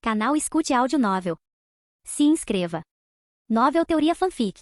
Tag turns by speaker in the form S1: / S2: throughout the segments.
S1: Canal Escute Áudio Novel. Se inscreva. Novel Teoria Fanfic.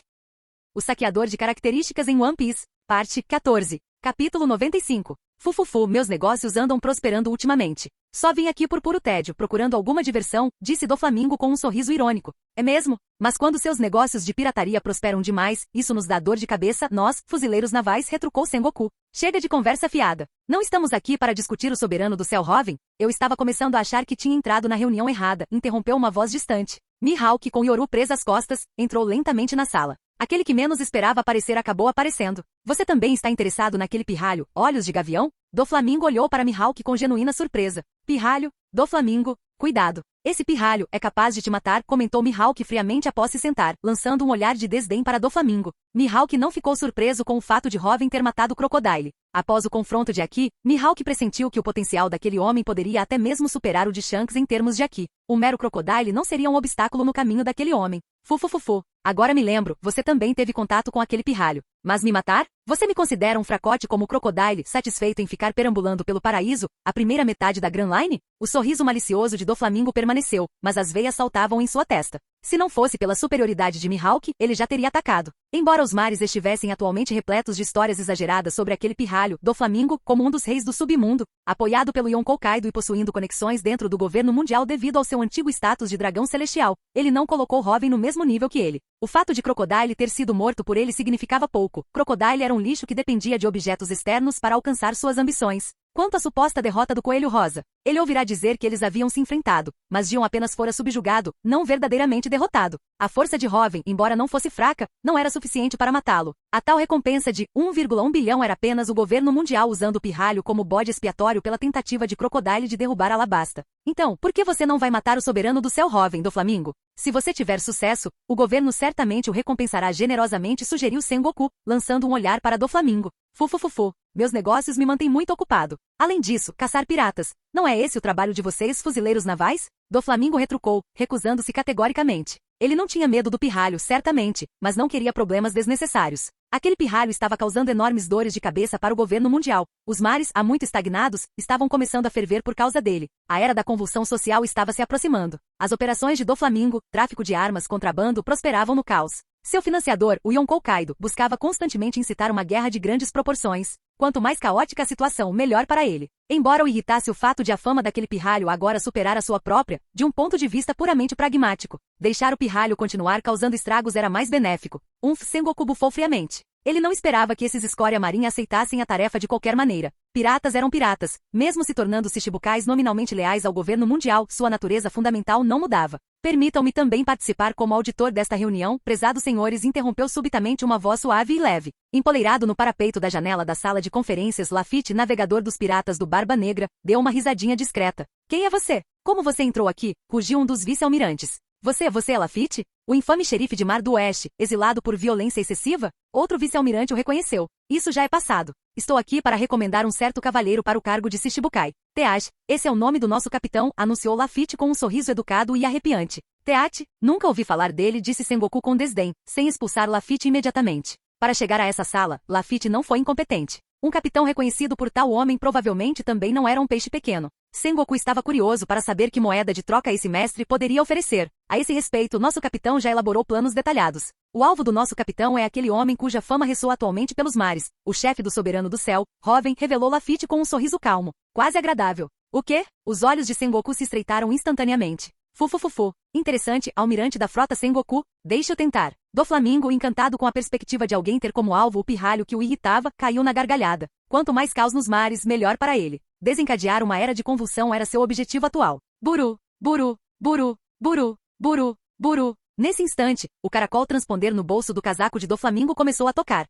S2: O saqueador de características em One Piece, parte 14, capítulo 95. Fufufu, meus negócios andam prosperando ultimamente. Só vim aqui por puro tédio, procurando alguma diversão, disse Doflamingo com um sorriso irônico. É mesmo? Mas quando seus negócios de pirataria prosperam demais, isso nos dá dor de cabeça, nós, fuzileiros navais, retrucou Sengoku. Chega de conversa fiada. Não estamos aqui para discutir o soberano do céu Roven? Eu estava começando a achar que tinha entrado na reunião errada, interrompeu uma voz distante. Mihawk, com Yoru presa às costas, entrou lentamente na sala. Aquele que menos esperava aparecer acabou aparecendo. Você também está interessado naquele pirralho, olhos de gavião? Doflamingo olhou para Mihawk com genuína surpresa. Pirralho? Doflamingo, cuidado. Esse pirralho é capaz de te matar, comentou Mihawk friamente após se sentar, lançando um olhar de desdém para Doflamingo. Mihawk não ficou surpreso com o fato de Roven ter matado Crocodile. Após o confronto de Aki, Mihawk pressentiu que o potencial daquele homem poderia até mesmo superar o de Shanks em termos de Aki. O mero Crocodile não seria um obstáculo no caminho daquele homem. Fufufufu. Agora me lembro, você também teve contato com aquele pirralho. Mas me matar? Você me considera um fracote como o Crocodile, satisfeito em ficar perambulando pelo paraíso, a primeira metade da Grand Line? O sorriso malicioso de Doflamingo permaneceu, mas as veias saltavam em sua testa. Se não fosse pela superioridade de Mihawk, ele já teria atacado. Embora os mares estivessem atualmente repletos de histórias exageradas sobre aquele pirralho, Doflamingo, como um dos reis do submundo, apoiado pelo Yonkou Kaido e possuindo conexões dentro do governo mundial devido ao seu antigo status de dragão celestial, ele não colocou Roven no mesmo nível que ele. O fato de Crocodile ter sido morto por ele significava pouco. Crocodile era um lixo que dependia de objetos externos para alcançar suas ambições. Quanto à suposta derrota do Coelho Rosa, ele ouvirá dizer que eles haviam se enfrentado, mas Gion apenas fora subjugado, não verdadeiramente derrotado. A força de Roven, embora não fosse fraca, não era suficiente para matá-lo. A tal recompensa de 1,1 bilhão era apenas o governo mundial usando o pirralho como bode expiatório pela tentativa de Crocodile de derrubar Alabasta. Então, por que você não vai matar o soberano do céu Roven, Doflamingo? Se você tiver sucesso, o governo certamente o recompensará generosamente, sugeriu Sengoku, lançando um olhar para Doflamingo. Fufufufu. Meus negócios me mantêm muito ocupado. Além disso, caçar piratas. Não é esse o trabalho de vocês, fuzileiros navais? Doflamingo retrucou, recusando-se categoricamente. Ele não tinha medo do pirralho, certamente, mas não queria problemas desnecessários. Aquele pirralho estava causando enormes dores de cabeça para o governo mundial. Os mares, há muito estagnados, estavam começando a ferver por causa dele. A era da convulsão social estava se aproximando. As operações de Doflamingo, tráfico de armas, contrabando, prosperavam no caos. Seu financiador, o Yonkou Kaido, buscava constantemente incitar uma guerra de grandes proporções. Quanto mais caótica a situação, melhor para ele. Embora o irritasse o fato de a fama daquele pirralho agora superar a sua própria, de um ponto de vista puramente pragmático, deixar o pirralho continuar causando estragos era mais benéfico. Sengoku bufou friamente. Ele não esperava que esses escória marinha aceitassem a tarefa de qualquer maneira. Piratas eram piratas. Mesmo se tornando-se Shichibukais nominalmente leais ao governo mundial, sua natureza fundamental não mudava. Permitam-me também participar como auditor desta reunião, prezados senhores, interrompeu subitamente uma voz suave e leve. Empoleirado no parapeito da janela da sala de conferências, Lafitte, navegador dos piratas do Barba Negra, deu uma risadinha discreta. Quem é você? Como você entrou aqui? Rugiu um dos vice-almirantes. Você é Lafitte? O infame xerife de Mar do Oeste, exilado por violência excessiva? Outro vice-almirante o reconheceu. Isso já é passado. Estou aqui para recomendar um certo cavalheiro para o cargo de Shichibukai. Teach, esse é o nome do nosso capitão, anunciou Lafitte com um sorriso educado e arrepiante. Teach, nunca ouvi falar dele, disse Sengoku com desdém, sem expulsar Lafitte imediatamente. Para chegar a essa sala, Lafitte não foi incompetente. Um capitão reconhecido por tal homem provavelmente também não era um peixe pequeno. Sengoku estava curioso para saber que moeda de troca esse mestre poderia oferecer. A esse respeito, nosso capitão já elaborou planos detalhados. O alvo do nosso capitão é aquele homem cuja fama ressoa atualmente pelos mares. O chefe do soberano do céu, Roven, revelou Lafitte com um sorriso calmo, quase agradável. O quê? Os olhos de Sengoku se estreitaram instantaneamente. Fufufufu. Interessante, almirante da frota Sengoku. Deixe eu tentar. Doflamingo, encantado com a perspectiva de alguém ter como alvo o pirralho que o irritava, caiu na gargalhada. Quanto mais caos nos mares, melhor para ele. Desencadear uma era de convulsão era seu objetivo atual. Buru, buru, buru, buru, buru, buru. Nesse instante, o caracol transponder no bolso do casaco de Doflamingo começou a tocar.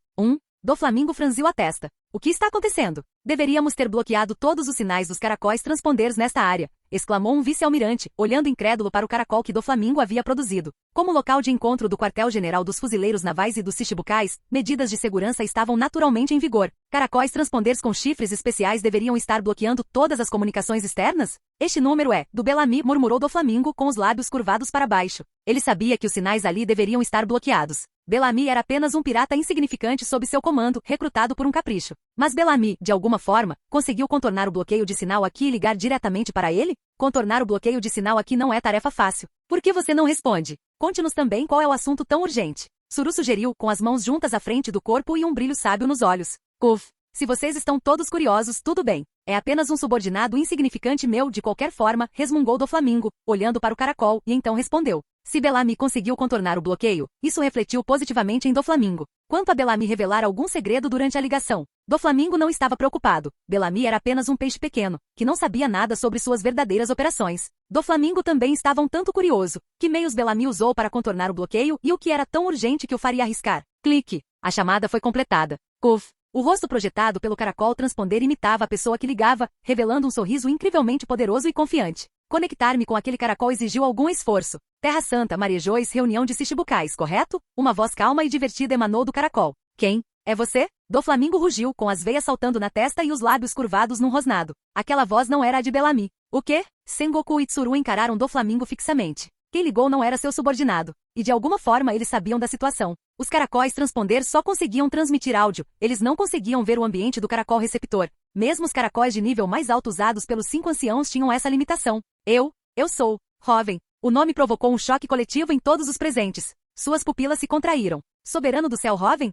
S2: Doflamingo franziu a testa. O que está acontecendo? Deveríamos ter bloqueado todos os sinais dos caracóis transponders nesta área, exclamou um vice-almirante, olhando incrédulo para o caracol que Doflamingo havia produzido. Como local de encontro do quartel-general dos fuzileiros navais e dos Shichibukais, medidas de segurança estavam naturalmente em vigor. Caracóis transponders com chifres especiais deveriam estar bloqueando todas as comunicações externas? Este número é, do Bellamy, murmurou Doflamingo com os lábios curvados para baixo. Ele sabia que os sinais ali deveriam estar bloqueados. Bellamy era apenas um pirata insignificante sob seu comando, recrutado por um capricho. Mas Bellamy, de alguma forma, conseguiu contornar o bloqueio de sinal aqui e ligar diretamente para ele? Contornar o bloqueio de sinal aqui não é tarefa fácil. Por que você não responde? Conte-nos também qual é o assunto tão urgente. Suru sugeriu, com as mãos juntas à frente do corpo e um brilho sábio nos olhos. Uf, se vocês estão todos curiosos, tudo bem. É apenas um subordinado insignificante meu, de qualquer forma, resmungou Doflamingo, olhando para o caracol, e então respondeu. Se Bellamy conseguiu contornar o bloqueio, isso refletiu positivamente em Doflamingo. Quanto a Bellamy revelar algum segredo durante a ligação, Doflamingo não estava preocupado. Bellamy era apenas um peixe pequeno, que não sabia nada sobre suas verdadeiras operações. Doflamingo também estava um tanto curioso. Que meios Bellamy usou para contornar o bloqueio e o que era tão urgente que o faria arriscar? Clique. A chamada foi completada. Cuf. O rosto projetado pelo caracol transponder imitava a pessoa que ligava, revelando um sorriso incrivelmente poderoso e confiante. Conectar-me com aquele caracol exigiu algum esforço. Terra Santa marejou reunião de Shichibukais, correto? Uma voz calma e divertida emanou do caracol. Quem? É você? Doflamingo rugiu, com as veias saltando na testa e os lábios curvados num rosnado. Aquela voz não era a de Bellamy. O quê? Sengoku e Tsuru encararam Doflamingo fixamente. Quem ligou não era seu subordinado. E de alguma forma eles sabiam da situação. Os caracóis transponder só conseguiam transmitir áudio. Eles não conseguiam ver o ambiente do caracol receptor. Mesmo os caracóis de nível mais alto usados pelos 5 anciãos tinham essa limitação. Eu sou, Hoven. O nome provocou um choque coletivo em todos os presentes. Suas pupilas se contraíram. Soberano do céu Hoven?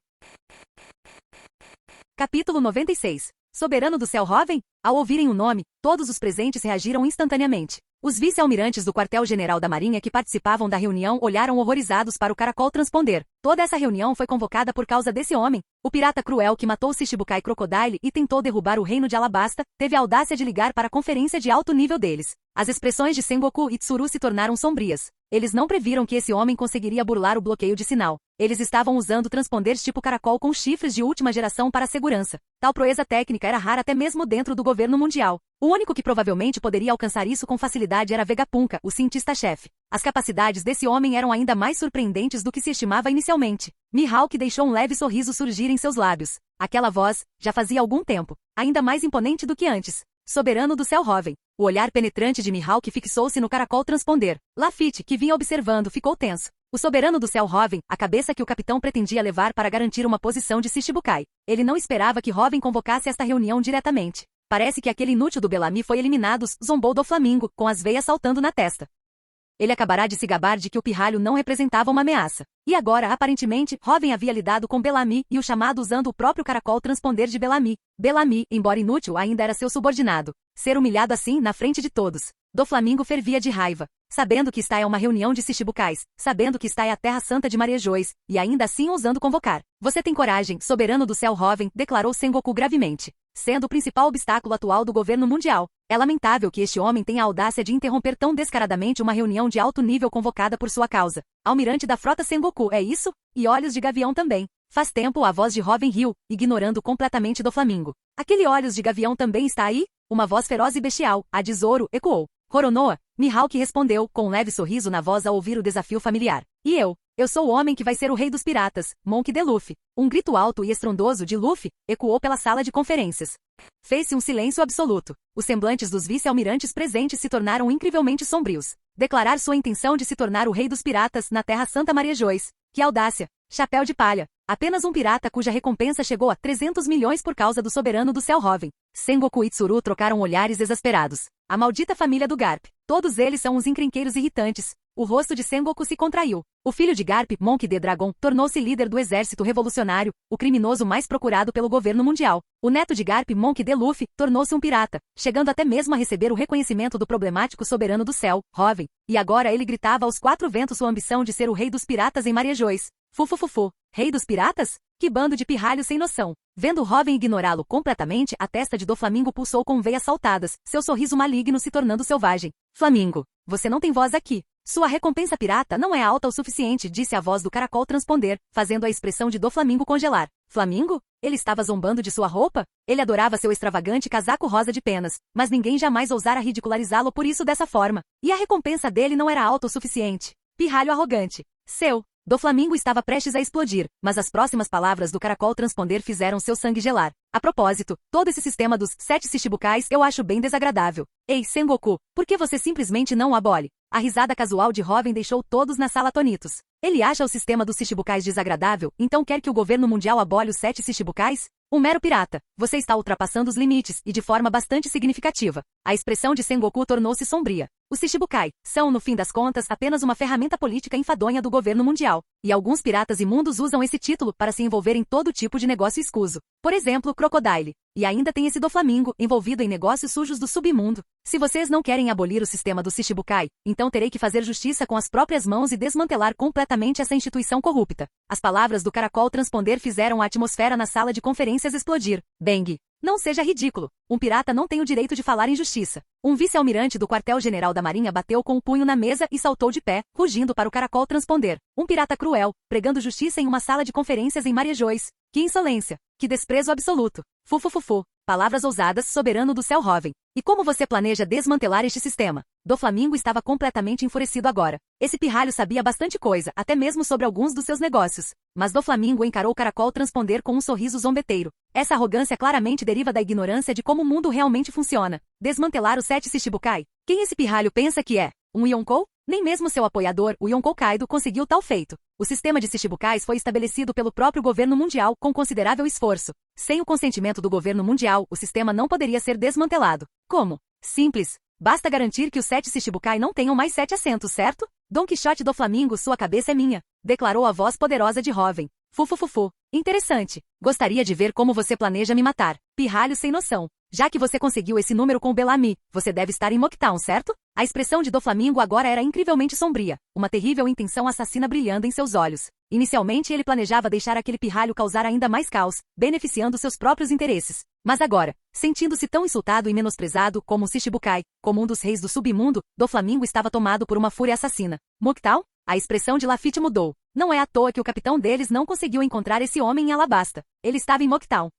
S2: Capítulo 96. Soberano do céu Hoven? Ao ouvirem o nome, todos os presentes reagiram instantaneamente. Os vice-almirantes do quartel-general da Marinha que participavam da reunião olharam horrorizados para o caracol transponder. Toda essa reunião foi convocada por causa desse homem. O pirata cruel que matou Shichibukai Crocodile e tentou derrubar o reino de Alabasta, teve a audácia de ligar para a conferência de alto nível deles. As expressões de Sengoku e Tsuru se tornaram sombrias. Eles não previram que esse homem conseguiria burlar o bloqueio de sinal. Eles estavam usando transponders tipo caracol com chifres de última geração para a segurança. Tal proeza técnica era rara até mesmo dentro do governo mundial. O único que provavelmente poderia alcançar isso com facilidade era Vegapunka, o cientista-chefe. As capacidades desse homem eram ainda mais surpreendentes do que se estimava inicialmente. Mihawk deixou um leve sorriso surgir em seus lábios. Aquela voz, já fazia algum tempo, ainda mais imponente do que antes. Soberano do céu Hoven. O olhar penetrante de Mihawk fixou-se no caracol transponder. Lafitte, que vinha observando, ficou tenso. O soberano do céu Hoven, a cabeça que o capitão pretendia levar para garantir uma posição de Shichibukai. Ele não esperava que Hoven convocasse esta reunião diretamente. Parece que aquele inútil do Bellamy foi eliminado, zombou Doflamingo, com as veias saltando na testa. Ele acabará de se gabar de que o pirralho não representava uma ameaça. E agora, aparentemente, Hoven havia lidado com Bellamy e o chamado usando o próprio caracol transponder de Bellamy. Bellamy, embora inútil, ainda era seu subordinado. Ser humilhado assim, na frente de todos. Doflamingo fervia de raiva. Sabendo que está é uma reunião de Shichibukais, sabendo que está é a Terra Santa de Marejois, e ainda assim ousando convocar. Você tem coragem, soberano do céu Hoven, declarou Sengoku gravemente. Sendo o principal obstáculo atual do governo mundial. É lamentável que este homem tenha a audácia de interromper tão descaradamente uma reunião de alto nível convocada por sua causa. Almirante da frota Sengoku, é isso? E olhos de gavião também. Faz tempo a voz de Hoven riu, ignorando completamente Doflamingo. Aquele olhos de gavião também está aí? Uma voz feroz e bestial, a de Zoro, ecoou. Roronoa, Mihawk respondeu, com um leve sorriso na voz ao ouvir o desafio familiar. E eu sou o homem que vai ser o rei dos piratas, Monk de Luffy. Um grito alto e estrondoso de Luffy ecoou pela sala de conferências. Fez-se um silêncio absoluto. Os semblantes dos vice-almirantes presentes se tornaram incrivelmente sombrios. Declarar sua intenção de se tornar o rei dos piratas na Terra Santa Marejois. Que audácia! Chapéu de palha. Apenas um pirata cuja recompensa chegou a 300 milhões por causa do soberano do céu Hoven. Sengoku e Tsuru trocaram olhares exasperados. A maldita família do Garp. Todos eles são uns encrenqueiros irritantes. O rosto de Sengoku se contraiu. O filho de Garp, Monk D. Dragon, tornou-se líder do exército revolucionário, o criminoso mais procurado pelo governo mundial. O neto de Garp, Monk D. Luffy, tornou-se um pirata, chegando até mesmo a receber o reconhecimento do problemático soberano do céu, Hoven. E agora ele gritava aos 4 ventos sua ambição de ser o rei dos piratas em Marejois. Fufufufu. Rei dos piratas? Que bando de pirralhos sem noção. Vendo Hoven ignorá-lo completamente, a testa de Doflamingo pulsou com veias saltadas, seu sorriso maligno se tornando selvagem. Flamingo, você não tem voz aqui. Sua recompensa pirata não é alta o suficiente, disse a voz do caracol transponder, fazendo a expressão de Doflamingo congelar. Flamingo? Ele estava zombando de sua roupa? Ele adorava seu extravagante casaco rosa de penas, mas ninguém jamais ousara ridicularizá-lo por isso dessa forma. E a recompensa dele não era alta o suficiente. Pirralho arrogante. Doflamingo estava prestes a explodir, mas as próximas palavras do caracol transponder fizeram seu sangue gelar. A propósito, todo esse sistema dos 7 Shichibukais eu acho bem desagradável. Ei, Sengoku, por que você simplesmente não o abole? A risada casual de Robin deixou todos na sala atonitos. Ele acha o sistema dos Shichibukais desagradável, então quer que o governo mundial abole os 7 Shichibukais? Um mero pirata. Você está ultrapassando os limites, e de forma bastante significativa. A expressão de Sengoku tornou-se sombria. Os Shichibukai são, no fim das contas, apenas uma ferramenta política enfadonha do governo mundial. E alguns piratas imundos usam esse título para se envolver em todo tipo de negócio escuso. Por exemplo, Crocodile. E ainda tem esse Doflamingo, envolvido em negócios sujos do submundo. Se vocês não querem abolir o sistema do Shichibukai, então terei que fazer justiça com as próprias mãos e desmantelar completamente essa instituição corrupta. As palavras do caracol transponder fizeram a atmosfera na sala de conferências explodir. Bang! Não seja ridículo. Um pirata não tem o direito de falar em justiça. Um vice-almirante do quartel-general da Marinha bateu com o punho na mesa e saltou de pé, rugindo para o caracol transponder. Um pirata cruel, pregando justiça em uma sala de conferências em Marejões. Que insolência! Que desprezo absoluto! Fufufufu. Palavras ousadas, soberano do céu Robin. E como você planeja desmantelar este sistema? Doflamingo estava completamente enfurecido agora. Esse pirralho sabia bastante coisa, até mesmo sobre alguns dos seus negócios. Mas Doflamingo encarou o caracol transponder com um sorriso zombeteiro. Essa arrogância claramente deriva da ignorância de como o mundo realmente funciona. Desmantelar os 7 Shichibukai? Quem esse pirralho pensa que é? Um Yonkou? Nem mesmo seu apoiador, o Yonkou Kaido, conseguiu tal feito. O sistema de Shichibukais foi estabelecido pelo próprio governo mundial com considerável esforço. Sem o consentimento do governo mundial, o sistema não poderia ser desmantelado. Como? Simples. Basta garantir que os 7 Shichibukai não tenham mais 7 assentos, certo? Don Quixote do Flamingo, sua cabeça é minha, declarou a voz poderosa de Robin. Fufufufu. Interessante. Gostaria de ver como você planeja me matar. Pirralho sem noção. Já que você conseguiu esse número com o Bellamy, você deve estar em Mocktown, certo? A expressão de Doflamingo agora era incrivelmente sombria, uma terrível intenção assassina brilhando em seus olhos. Inicialmente ele planejava deixar aquele pirralho causar ainda mais caos, beneficiando seus próprios interesses. Mas agora, sentindo-se tão insultado e menosprezado como o Shichibukai, como um dos reis do submundo, Doflamingo estava tomado por uma fúria assassina. Mocktown? A expressão de Lafitte mudou. Não é à toa que o capitão deles não conseguiu encontrar esse homem em Alabasta. Ele estava em Mocktown.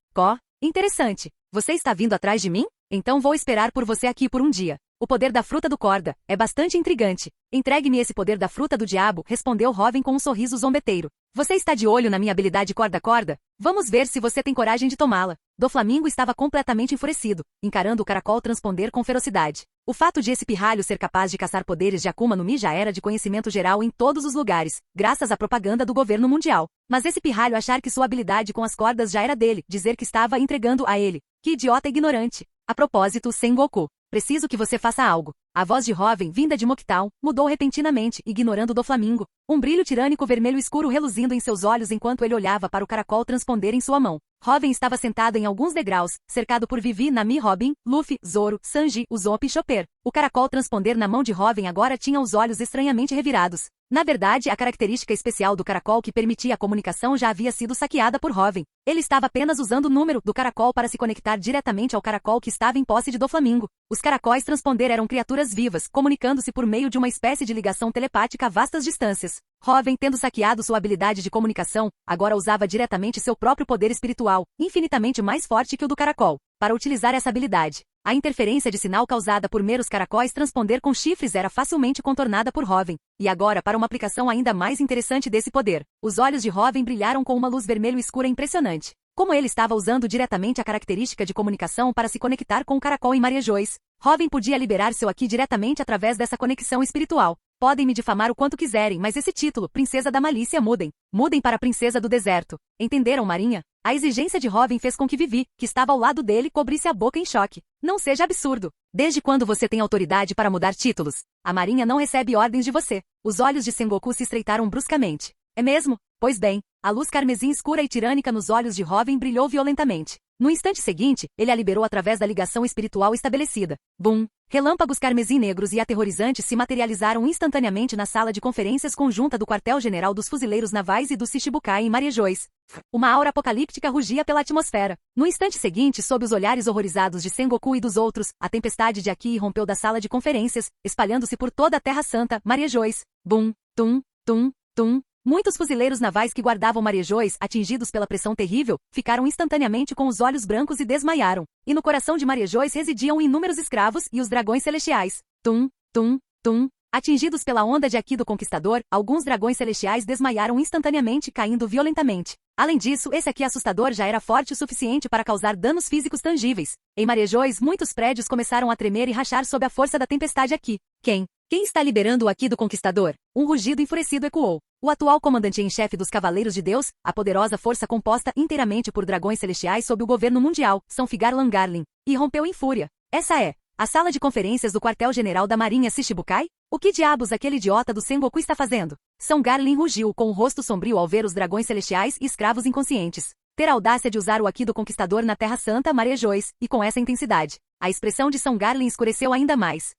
S2: Interessante. Você está vindo atrás de mim? Então vou esperar por você aqui por um dia. O poder da fruta do corda é bastante intrigante. Entregue-me esse poder da fruta do diabo, respondeu Robin com um sorriso zombeteiro. Você está de olho na minha habilidade corda-corda? Vamos ver se você tem coragem de tomá-la. Doflamingo estava completamente enfurecido, encarando o caracol transponder com ferocidade. O fato de esse pirralho ser capaz de caçar poderes de Akuma no Mi já era de conhecimento geral em todos os lugares, graças à propaganda do governo mundial. Mas esse pirralho achar que sua habilidade com as cordas já era dele, dizer que estava entregando a ele. Que idiota ignorante. A propósito, Sengoku. Preciso que você faça algo. A voz de Robin, vinda de Mocktown, mudou repentinamente, ignorando Doflamingo. Um brilho tirânico vermelho escuro reluzindo em seus olhos enquanto ele olhava para o caracol transponder em sua mão. Robin estava sentado em alguns degraus, cercado por Vivi, Nami, Robin, Luffy, Zoro, Sanji, Usopp e Chopper. O caracol transponder na mão de Robin agora tinha os olhos estranhamente revirados. Na verdade, a característica especial do caracol que permitia a comunicação já havia sido saqueada por Robin. Ele estava apenas usando o número do caracol para se conectar diretamente ao caracol que estava em posse de Doflamingo. Os caracóis transponder eram criaturas vivas, comunicando-se por meio de uma espécie de ligação telepática a vastas distâncias. Robin, tendo saqueado sua habilidade de comunicação, agora usava diretamente seu próprio poder espiritual, infinitamente mais forte que o do caracol, para utilizar essa habilidade. A interferência de sinal causada por meros caracóis transponder com chifres era facilmente contornada por Robin. E agora para uma aplicação ainda mais interessante desse poder. Os olhos de Robin brilharam com uma luz vermelho escura impressionante. Como ele estava usando diretamente a característica de comunicação para se conectar com o caracol em Marejões, Robin podia liberar seu Aqui diretamente através dessa conexão espiritual. Podem me difamar o quanto quiserem, mas esse título, Princesa da Malícia, mudem. Mudem para Princesa do Deserto. Entenderam, Marinha? A exigência de Robin fez com que Vivi, que estava ao lado dele, cobrisse a boca em choque. Não seja absurdo. Desde quando você tem autoridade para mudar títulos? A Marinha não recebe ordens de você. Os olhos de Sengoku se estreitaram bruscamente. É mesmo? Pois bem, a luz carmesim escura e tirânica nos olhos de Robin brilhou violentamente. No instante seguinte, ele a liberou através da ligação espiritual estabelecida. Bum! Relâmpagos carmesim negros e aterrorizantes se materializaram instantaneamente na sala de conferências conjunta do quartel-general dos fuzileiros navais e dos Shichibukai em Marejões. Uma aura apocalíptica rugia pela atmosfera. No instante seguinte, sob os olhares horrorizados de Sengoku e dos outros, a tempestade de Aki rompeu da sala de conferências, espalhando-se por toda a Terra Santa, Marejões. Bum! Tum! Tum! Tum! Muitos fuzileiros navais que guardavam Marejões, atingidos pela pressão terrível, ficaram instantaneamente com os olhos brancos e desmaiaram. E no coração de Marejões residiam inúmeros escravos e os dragões celestiais. Tum, tum, tum, Atingidos pela onda de Aki do Conquistador, alguns dragões celestiais desmaiaram instantaneamente, caindo violentamente. Além disso, esse Aki assustador já era forte o suficiente para causar danos físicos tangíveis. Em Marejões, muitos prédios começaram a tremer e rachar sob a força da tempestade Aki. Quem está liberando o Aki do Conquistador? Um rugido enfurecido ecoou. O atual comandante em chefe dos Cavaleiros de Deus, a poderosa força composta inteiramente por dragões celestiais sob o governo mundial, São Figar Langarlin, irrompeu em fúria. Essa é a sala de conferências do quartel-general da Marinha Shichibukai? O que diabos aquele idiota do Sengoku está fazendo? São Garlin rugiu com o rosto sombrio ao ver os dragões celestiais e escravos inconscientes. Ter a audácia de usar o Aki do Conquistador na Terra Santa marejou-se, e com essa intensidade. A expressão de São Garlin escureceu ainda mais.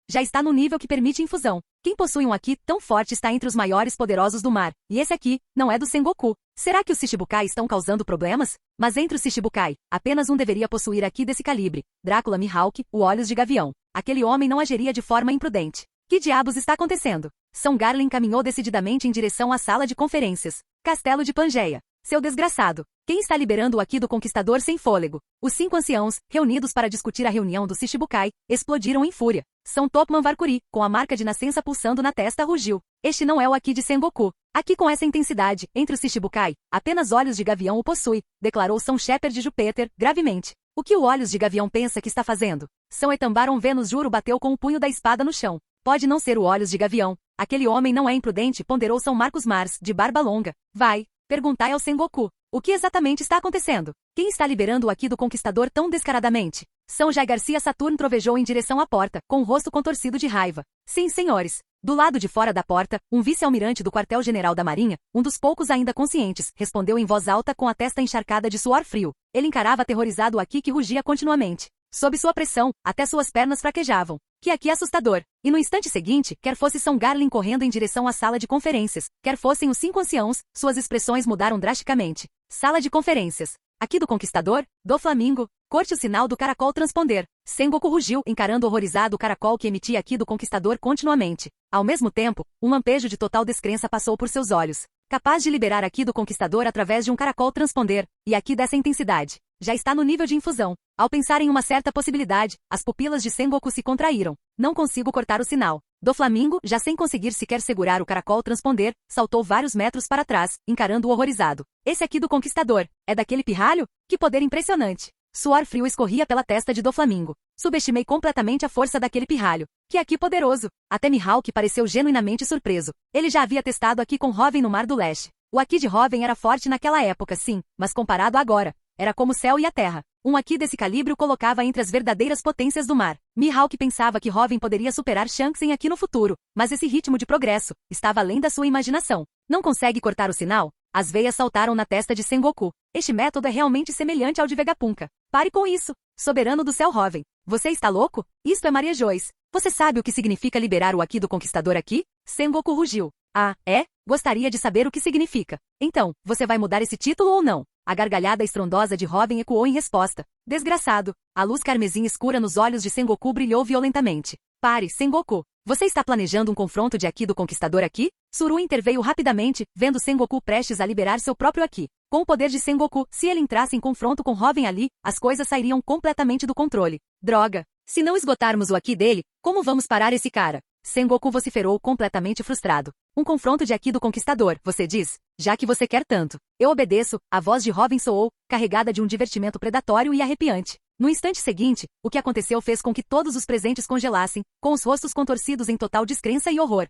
S2: Já está no nível que permite infusão. Quem possui um Aki tão forte está entre os maiores poderosos do mar, e esse Aki não é do Sengoku. Será que os Shichibukai estão causando problemas? Mas entre os Shichibukai, apenas um deveria possuir Aki desse calibre. Drácula Mihawk, o Olhos de Gavião. Aquele homem não agiria de forma imprudente. Que diabos está acontecendo? São Garlin caminhou decididamente em direção à sala de conferências. Castelo de Pangeia. Seu desgraçado. Quem está liberando o Aki do Conquistador sem fôlego? Os 5 anciãos, reunidos para discutir a reunião do Shichibukai, explodiram em fúria. São Topman Valkyrie, com a marca de nascença pulsando na testa, rugiu. Este não é o Aki de Sengoku. Aqui com essa intensidade, entre os Shichibukai, apenas Olhos de Gavião o possui, declarou São Shepard de Júpiter, gravemente. O que o Olhos de Gavião pensa que está fazendo? São Etambaron Vênus Juro bateu com o punho da espada no chão. Pode não ser o Olhos de Gavião. Aquele homem não é imprudente, ponderou São Marcos Mars, de barba longa. Vai. Perguntai ao Sengoku. O que exatamente está acontecendo? Quem está liberando o Aki do Conquistador tão descaradamente? São Jai Garcia Saturn trovejou em direção à porta, com o rosto contorcido de raiva. Sim, senhores. Do lado de fora da porta, um vice-almirante do quartel-general da Marinha, um dos poucos ainda conscientes, respondeu em voz alta com a testa encharcada de suor frio. Ele encarava aterrorizado o Aki que rugia continuamente. Sob sua pressão, até suas pernas fraquejavam. Que Aki assustador. E no instante seguinte, quer fosse São Garlin correndo em direção à sala de conferências, quer fossem os 5 anciãos, suas expressões mudaram drasticamente. Sala de conferências. Aki do Conquistador, do Flamingo, corte o sinal do caracol transponder. Sengoku rugiu, encarando horrorizado o caracol que emitia Aki do Conquistador continuamente. Ao mesmo tempo, um lampejo de total descrença passou por seus olhos. Capaz de liberar Aki do Conquistador através de um caracol transponder, e Aki dessa intensidade. Já está no nível de infusão. Ao pensar em uma certa possibilidade, as pupilas de Sengoku se contraíram. Não consigo cortar o sinal. Do Flamingo, já sem conseguir sequer segurar o caracol transponder, saltou vários metros para trás, encarando o horrorizado. Esse Aki do Conquistador, é daquele pirralho? Que poder impressionante! Suor frio escorria pela testa de Do Flamingo. Subestimei completamente a força daquele pirralho. Que Aki poderoso! Até Mihawk pareceu genuinamente surpreso. Ele já havia testado Aki com Hoven no Mar do Leste. O Aki de Hoven era forte naquela época, sim, mas comparado a agora, era como o céu e a terra. Um Aki desse calibre o colocava entre as verdadeiras potências do mar. Mihawk pensava que Hoven poderia superar Shanks em Aki no futuro, mas esse ritmo de progresso estava além da sua imaginação. Não consegue cortar o sinal? As veias saltaram na testa de Sengoku. Este método é realmente semelhante ao de Vegapunk. Pare com isso, soberano do céu Hoven. Você está louco? Isto é Marejões. Você sabe o que significa liberar o Aki do Conquistador aqui? Sengoku rugiu. Ah, é? Gostaria de saber o que significa. Então, você vai mudar esse título ou não? A gargalhada estrondosa de Hoven ecoou em resposta. Desgraçado. A luz carmesim escura nos olhos de Sengoku brilhou violentamente. Pare, Sengoku. Você está planejando um confronto de Aki do Conquistador aqui? Suru interveio rapidamente, vendo Sengoku prestes a liberar seu próprio Aki. Com o poder de Sengoku, se ele entrasse em confronto com Hoven ali, as coisas sairiam completamente do controle. Droga! Se não esgotarmos o Aki dele, como vamos parar esse cara? Sengoku vociferou completamente frustrado. Um confronto de Aki do Conquistador, você diz? Já que você quer tanto. Eu obedeço, a voz de Hoven soou, carregada de um divertimento predatório e arrepiante. No instante seguinte, o que aconteceu fez com que todos os presentes congelassem, com os rostos contorcidos em total descrença e horror.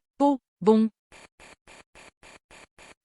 S2: Bum.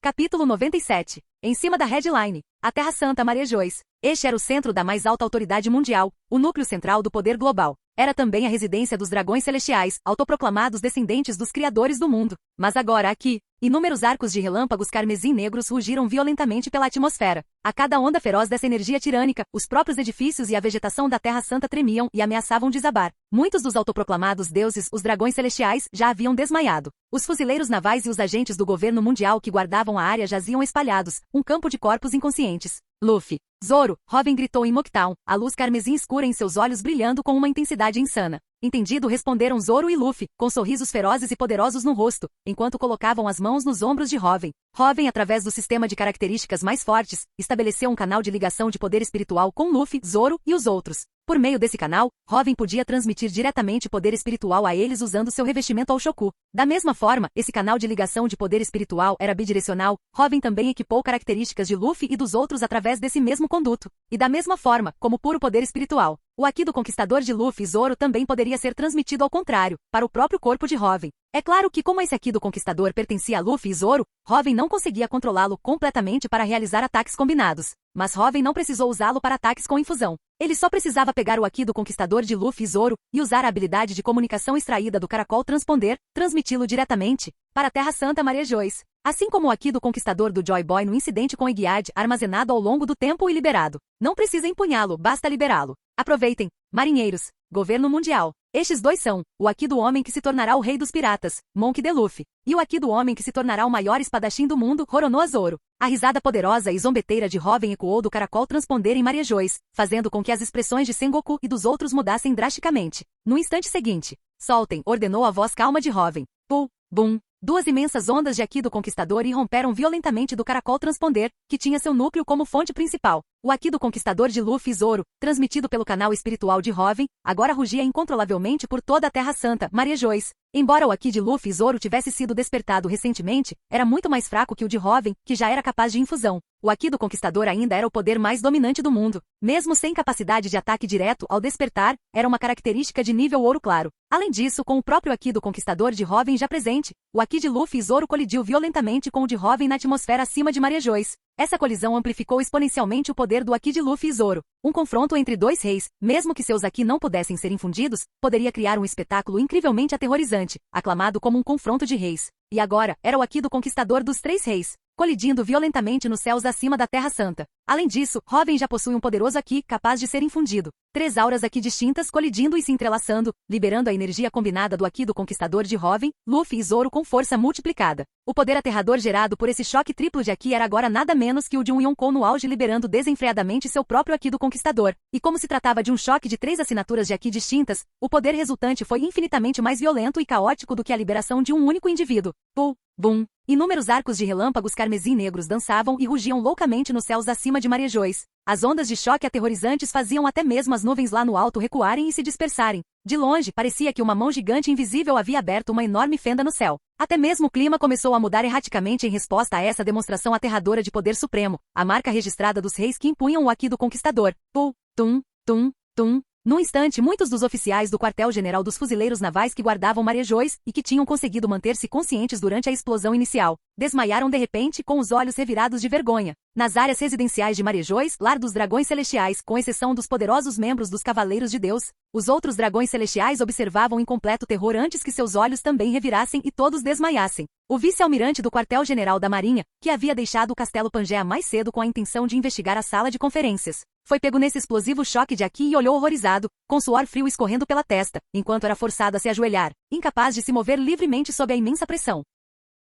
S2: Capítulo 97. Em cima da headline. A Terra Santa marejou-se. Este era o centro da mais alta autoridade mundial, o núcleo central do poder global. Era também a residência dos dragões celestiais, autoproclamados descendentes dos criadores do mundo. Mas agora aqui, inúmeros arcos de relâmpagos carmesim negros rugiram violentamente pela atmosfera. A cada onda feroz dessa energia tirânica, os próprios edifícios e a vegetação da Terra Santa tremiam e ameaçavam desabar. Muitos dos autoproclamados deuses, os dragões celestiais, já haviam desmaiado. Os fuzileiros navais e os agentes do governo mundial que guardavam a área jaziam espalhados, um campo de corpos inconscientes. Luffy. Zoro, Hoven gritou em Mocktown, a luz carmesim escura em seus olhos brilhando com uma intensidade insana. Entendido, responderam Zoro e Luffy, com sorrisos ferozes e poderosos no rosto, enquanto colocavam as mãos nos ombros de Hoven. Hoven, através do sistema de características mais fortes, estabeleceu um canal de ligação de poder espiritual com Luffy, Zoro e os outros. Por meio desse canal, Hoven podia transmitir diretamente poder espiritual a eles usando seu revestimento Oshoku. Da mesma forma, esse canal de ligação de poder espiritual era bidirecional. Hoven também equipou características de Luffy e dos outros através desse mesmo conduto. E da mesma forma, como puro poder espiritual, o Haki do Conquistador de Luffy e Zoro também poderia ser transmitido ao contrário, para o próprio corpo de Hoven. É claro que como esse Haki do Conquistador pertencia a Luffy e Zoro, Hoven não conseguia controlá-lo completamente para realizar ataques combinados. Mas Hoven não precisou usá-lo para ataques com infusão. Ele só precisava pegar o Haki do Conquistador de Luffy e Zoro e usar a habilidade de comunicação extraída do Caracol Transponder, transmiti-lo diretamente para a Terra Santa Maria Joyce. Assim como o Haki do Conquistador do Joy Boy no incidente com Egghead, armazenado ao longo do tempo e liberado. Não precisa empunhá-lo, basta liberá-lo. Aproveitem, marinheiros, governo mundial. Estes dois são, o Haki do homem que se tornará o rei dos piratas, Monk D. Luffy, e o Haki do homem que se tornará o maior espadachim do mundo, Roronoa Zoro. A risada poderosa e zombeteira de Hoven ecoou do Caracol Transponder em Maria Joyce, fazendo com que as expressões de Sengoku e dos outros mudassem drasticamente. No instante seguinte, soltem, ordenou a voz calma de Hoven. Pum, bum. Duas imensas ondas de Haki do Conquistador irromperam violentamente do Caracol Transponder, que tinha seu núcleo como fonte principal. O Haki do Conquistador de Luffy e Zoro, transmitido pelo canal espiritual de Hoven, agora rugia incontrolavelmente por toda a Terra Santa, Maria Joyce. Embora o Haki de Luffy e Zoro tivesse sido despertado recentemente, era muito mais fraco que o de Hoven, que já era capaz de infusão. O Haki do Conquistador ainda era o poder mais dominante do mundo. Mesmo sem capacidade de ataque direto ao despertar, era uma característica de nível ouro claro. Além disso, com o próprio Haki do Conquistador de Hoven já presente, o Haki de Luffy e Zoro colidiu violentamente com o de Hoven na atmosfera acima de Maria Joyce. Essa colisão amplificou exponencialmente o poder do Haki de Luffy e Zoro. Um confronto entre dois reis, mesmo que seus Haki não pudessem ser infundidos, poderia criar um espetáculo incrivelmente aterrorizante, aclamado como um confronto de reis. E agora, era o Haki do Conquistador dos Três Reis, colidindo violentamente nos céus acima da Terra Santa. Além disso, Hoven já possui um poderoso Haki capaz de ser infundido. Três auras Haki distintas colidindo e se entrelaçando, liberando a energia combinada do Haki do Conquistador de Hoven, Luffy e Zoro com força multiplicada. O poder aterrador gerado por esse choque triplo de Haki era agora nada menos que o de um Yonkou no auge liberando desenfreadamente seu próprio Haki do Conquistador. E como se tratava de um choque de três assinaturas de Haki distintas, o poder resultante foi infinitamente mais violento e caótico do que a liberação de um único indivíduo. Pum, bum. Inúmeros arcos de relâmpagos carmesim negros dançavam e rugiam loucamente nos céus acima de Maria Joyce. As ondas de choque aterrorizantes faziam até mesmo as nuvens lá no alto recuarem e se dispersarem. De longe, parecia que uma mão gigante invisível havia aberto uma enorme fenda no céu. Até mesmo o clima começou a mudar erraticamente em resposta a essa demonstração aterradora de poder supremo, a marca registrada dos reis que impunham o Haki do Conquistador. Pum, tum, tum, tum. Num instante, muitos dos oficiais do quartel-general dos fuzileiros navais que guardavam Maria Joyce e que tinham conseguido manter-se conscientes durante a explosão inicial, desmaiaram de repente com os olhos revirados de vergonha. Nas áreas residenciais de Maria Joyce, lar dos dragões celestiais, com exceção dos poderosos membros dos Cavaleiros de Deus, os outros dragões celestiais observavam em completo terror antes que seus olhos também revirassem e todos desmaiassem. O vice-almirante do quartel-general da Marinha, que havia deixado o Castelo Pangaea mais cedo com a intenção de investigar a sala de conferências, foi pego nesse explosivo choque de Haki e olhou horrorizado, com suor frio escorrendo pela testa, enquanto era forçado a se ajoelhar, incapaz de se mover livremente sob a imensa pressão.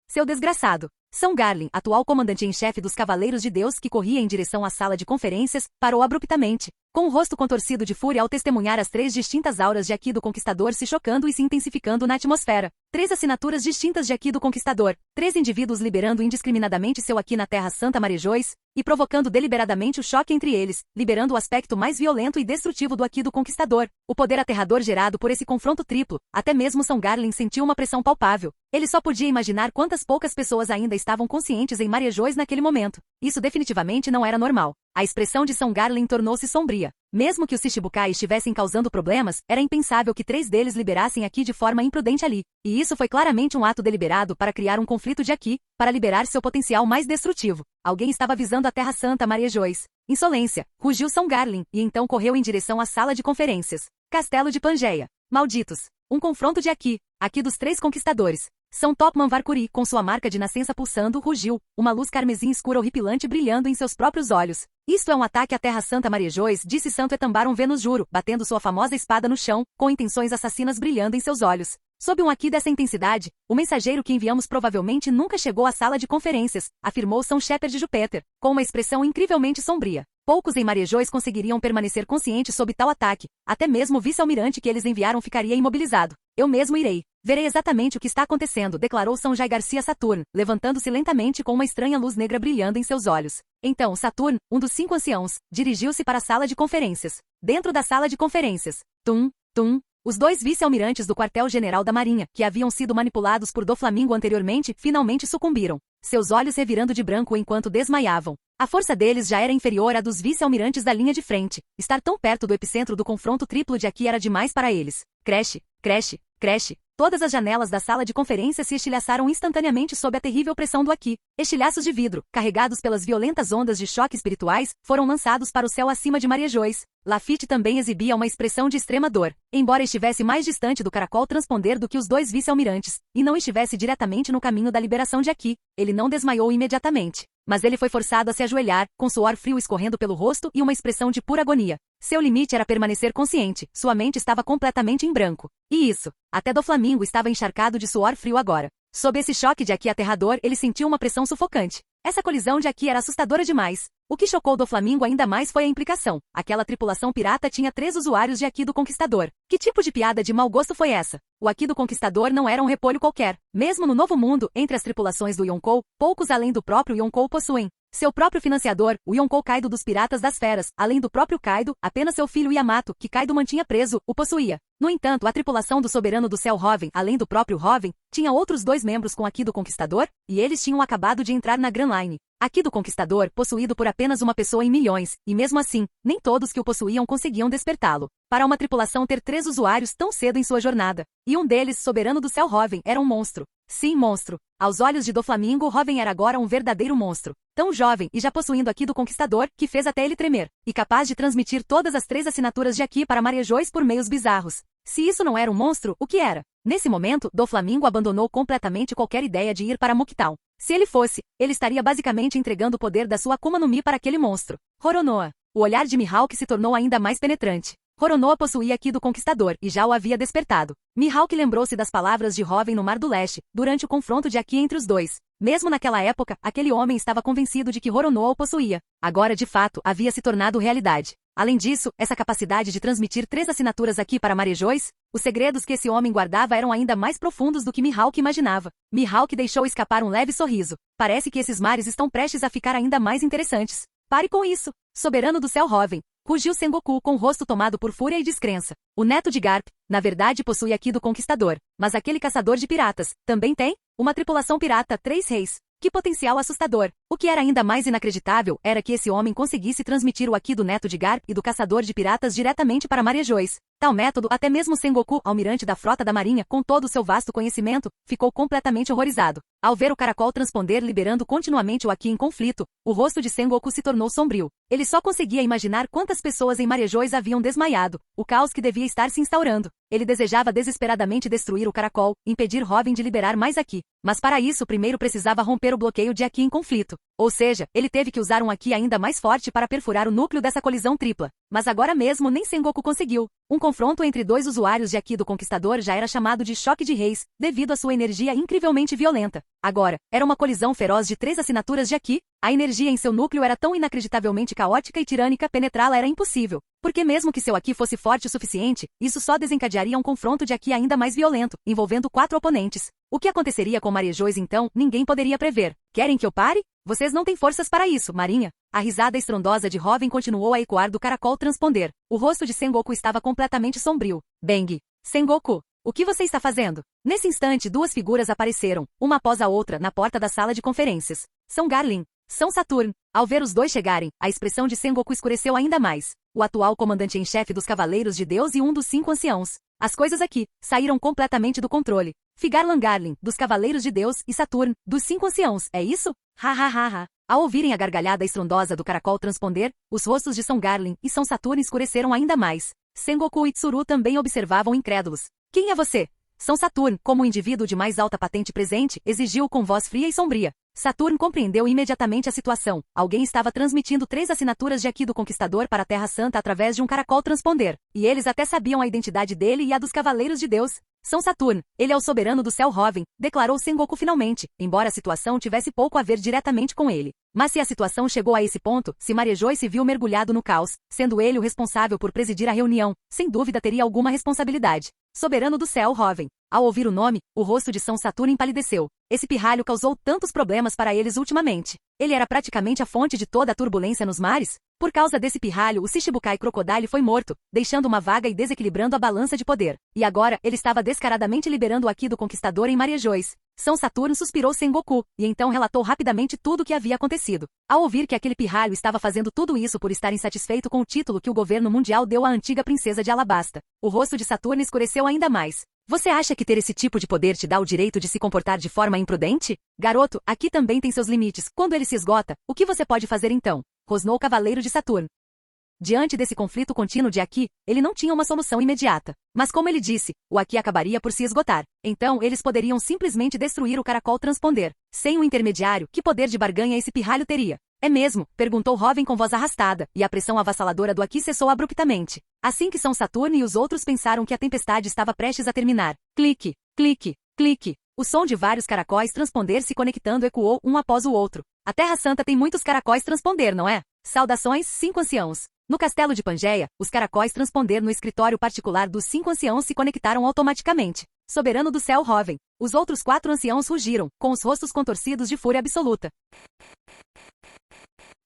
S2: Seu desgraçado. São Garlin, atual comandante em chefe dos Cavaleiros de Deus que corria em direção à sala de conferências, parou abruptamente, com o rosto contorcido de fúria ao testemunhar as três distintas auras de Haki do Conquistador se chocando e se intensificando na atmosfera. Três assinaturas distintas de Haki do Conquistador, três indivíduos liberando indiscriminadamente seu Haki na Terra Santa Maria Joyce, e provocando deliberadamente o choque entre eles, liberando o aspecto mais violento e destrutivo do Haki do Conquistador. O poder aterrador gerado por esse confronto triplo, até mesmo São Garlin sentiu uma pressão palpável. Ele só podia imaginar quantas poucas pessoas ainda estavam conscientes em Maria Joyce naquele momento. Isso definitivamente não era normal. A expressão de São Garlin tornou-se sombria. Mesmo que os Shichibukai estivessem causando problemas, era impensável que três deles liberassem Haki de forma imprudente ali. E isso foi claramente um ato deliberado para criar um conflito de Haki, para liberar seu potencial mais destrutivo. Alguém estava visando a Terra Santa Maria Joyce. Insolência, rugiu São Garlin, e então correu em direção à sala de conferências. Castelo de Pangaea. Malditos. Um confronto de Haki. Haki dos Três Conquistadores. São Topman Varkuri, com sua marca de nascença pulsando, rugiu, uma luz carmesim escura horripilante brilhando em seus próprios olhos. Isto é um ataque à Terra Santa Maria Joyce, disse Santo Etambaron Vênus Juro, batendo sua famosa espada no chão, com intenções assassinas brilhando em seus olhos. Sob um Haki dessa intensidade, o mensageiro que enviamos provavelmente nunca chegou à sala de conferências, afirmou São Shepard Júpiter, com uma expressão incrivelmente sombria. Poucos em Marejões conseguiriam permanecer conscientes sob tal ataque, até mesmo o vice-almirante que eles enviaram ficaria imobilizado. Eu mesmo irei. Verei exatamente o que está acontecendo, declarou São Jai Garcia Saturn, levantando-se lentamente com uma estranha luz negra brilhando em seus olhos. Então Saturn, um dos 5 anciãos, dirigiu-se para a sala de conferências. Dentro da sala de conferências, os 2 vice-almirantes do quartel-general da Marinha, que haviam sido manipulados por Doflamingo anteriormente, finalmente sucumbiram, seus olhos revirando de branco enquanto desmaiavam. A força deles já era inferior à dos vice-almirantes da linha de frente. Estar tão perto do epicentro do confronto triplo de aqui era demais para eles. Creche, creche, creche. Todas as janelas da sala de conferências se estilhaçaram instantaneamente sob a terrível pressão do aqui. Estilhaços de vidro, carregados pelas violentas ondas de choque espirituais, foram lançados para o céu acima de Marejões. Lafitte também exibia uma expressão de extrema dor, embora estivesse mais distante do caracol transponder do que os 2 vice-almirantes, e não estivesse diretamente no caminho da liberação de aqui. Ele não desmaiou imediatamente, mas ele foi forçado a se ajoelhar, com suor frio escorrendo pelo rosto e uma expressão de pura agonia. Seu limite era permanecer consciente, sua mente estava completamente em branco. E isso, até Doflamingo estava encharcado de suor frio agora. Sob esse choque de aqui aterrador, ele sentiu uma pressão sufocante. Essa colisão de aqui era assustadora demais. O que chocou Doflamingo ainda mais foi a implicação. Aquela tripulação pirata tinha 3 usuários de aqui do Conquistador. Que tipo de piada de mau gosto foi essa? O aqui do Conquistador não era um repolho qualquer. Mesmo no Novo Mundo, entre as tripulações do Yonkou, poucos além do próprio Yonkou possuem seu próprio financiador, o Yonkou Kaido dos Piratas das Feras. Além do próprio Kaido, apenas seu filho Yamato, que Kaido mantinha preso, o possuía. No entanto, a tripulação do Soberano do Céu Hoven, além do próprio Hoven, tinha outros 2 membros com aqui do Conquistador, e eles tinham acabado de entrar na Grand Line. Aqui do Conquistador, possuído por apenas uma pessoa em milhões, e mesmo assim, nem todos que o possuíam conseguiam despertá-lo. Para uma tripulação ter 3 usuários tão cedo em sua jornada, e um deles, Soberano do Céu Hoven, era um monstro. Sim, monstro. Aos olhos de Doflamingo, Hoven era agora um verdadeiro monstro. Tão jovem e já possuindo aqui do Conquistador, que fez até ele tremer, e capaz de transmitir todas as 3 assinaturas de aqui para Marejões por meios bizarros. Se isso não era um monstro, o que era? Nesse momento, Doflamingo abandonou completamente qualquer ideia de ir para Muktown. Se ele fosse, ele estaria basicamente entregando o poder da sua Akuma no Mi para aquele monstro. Roronoa. O olhar de Mihawk se tornou ainda mais penetrante. Roronoa possuía aqui do Conquistador e já o havia despertado. Mihawk lembrou-se das palavras de Hoven no Mar do Leste, durante o confronto de aqui entre os 2. Mesmo naquela época, aquele homem estava convencido de que Roronoa o possuía. Agora, de fato, havia se tornado realidade. Além disso, essa capacidade de transmitir 3 assinaturas aqui para Marejões, os segredos que esse homem guardava eram ainda mais profundos do que Mihawk imaginava. Mihawk deixou escapar um leve sorriso. Parece que esses mares estão prestes a ficar ainda mais interessantes. Pare com isso. Soberano do Céu Hoven. Rugiu Sengoku com o rosto tomado por fúria e descrença. O neto de Garp, na verdade possui aqui do Conquistador. Mas aquele caçador de piratas, também tem? Uma tripulação pirata 3 reis. Que potencial assustador! O que era ainda mais inacreditável era que esse homem conseguisse transmitir o aqui do neto de Garp e do caçador de piratas diretamente para Marejões. Tal método, até mesmo Sengoku, almirante da frota da marinha, com todo o seu vasto conhecimento, ficou completamente horrorizado. Ao ver o caracol transponder liberando continuamente o aqui em conflito, o rosto de Sengoku se tornou sombrio. Ele só conseguia imaginar quantas pessoas em Marejões haviam desmaiado, o caos que devia estar se instaurando. Ele desejava desesperadamente destruir o caracol, impedir Hoven de liberar mais aqui. Mas para isso primeiro precisava romper o bloqueio de aqui em conflito. Ou seja, ele teve que usar um aqui ainda mais forte para perfurar o núcleo dessa colisão tripla. Mas agora mesmo nem Sengoku conseguiu. Um confronto entre 2 usuários de aqui do Conquistador já era chamado de choque de reis, devido à sua energia incrivelmente violenta. Agora, era uma colisão feroz de 3 assinaturas de aqui. A energia em seu núcleo era tão inacreditavelmente caótica e tirânica, penetrá-la era impossível. Porque mesmo que seu aqui fosse forte o suficiente, isso só desencadearia um confronto de aqui ainda mais violento, envolvendo 4 oponentes. O que aconteceria com Marejões então, ninguém poderia prever. Querem que eu pare? Vocês não têm forças para isso, marinha. A risada estrondosa de Hoven continuou a ecoar do caracol transponder. O rosto de Sengoku estava completamente sombrio. Bang! Sengoku! O que você está fazendo? Nesse instante 2 figuras apareceram, uma após a outra, na porta da sala de conferências. São Garlin. São Saturn. Ao ver os 2 chegarem, a expressão de Sengoku escureceu ainda mais. O atual comandante-em-chefe dos Cavaleiros de Deus e um dos 5 anciãos. As coisas aqui saíram completamente do controle. Figarlan Garlin, dos Cavaleiros de Deus, e Saturn, dos 5 anciãos, é isso? Ha ha ha ha. Ao ouvirem a gargalhada estrondosa do caracol transponder, os rostos de São Garlin e São Saturn escureceram ainda mais. Sengoku e Tsuru também observavam incrédulos. Quem é você? São Saturn, como o indivíduo de mais alta patente presente, exigiu com voz fria e sombria. Saturn compreendeu imediatamente a situação. Alguém estava transmitindo 3 assinaturas de aqui do Conquistador para a Terra Santa através de um caracol transponder. E eles até sabiam a identidade dele e a dos Cavaleiros de Deus. São Saturno, ele é o soberano do céu Hoven, declarou Sengoku finalmente, embora a situação tivesse pouco a ver diretamente com ele. Mas se a situação chegou a esse ponto, se Marijoy se viu mergulhado no caos, sendo ele o responsável por presidir a reunião, sem dúvida teria alguma responsabilidade. Soberano do céu Hoven. Ao ouvir o nome, o rosto de São Saturno empalideceu. Esse pirralho causou tantos problemas para eles ultimamente. Ele era praticamente a fonte de toda a turbulência nos mares. Por causa desse pirralho, o Shichibukai Crocodile foi morto, deixando uma vaga e desequilibrando a balança de poder. E agora, ele estava descaradamente liberando o Aki do Conquistador em Marijoy. São Saturno suspirou Sengoku, e então relatou rapidamente tudo o que havia acontecido. Ao ouvir que aquele pirralho estava fazendo tudo isso por estar insatisfeito com o título que o governo mundial deu à antiga princesa de Alabasta, o rosto de Saturno escureceu ainda mais. Você acha que ter esse tipo de poder te dá o direito de se comportar de forma imprudente? Garoto, aqui também tem seus limites. Quando ele se esgota, o que você pode fazer então? Rosnou o Cavaleiro de Saturno. Diante desse conflito contínuo de Aki, ele não tinha uma solução imediata. Mas como ele disse, o Aki acabaria por se esgotar. Então, eles poderiam simplesmente destruir o caracol transponder. Sem um intermediário, que poder de barganha esse pirralho teria? É mesmo? Perguntou Hoven com voz arrastada, e a pressão avassaladora do Aki cessou abruptamente. Assim que São Saturno e os outros pensaram que a tempestade estava prestes a terminar. Clique, clique, clique. O som de vários caracóis transponder se conectando ecoou um após o outro. A Terra Santa tem muitos caracóis transponder, não é? Saudações, 5 anciãos. No castelo de Pangeia, os caracóis transponder no escritório particular dos 5 anciãos se conectaram automaticamente. Soberano do céu Hoven. Os outros 4 anciãos rugiram, com os rostos contorcidos de fúria absoluta.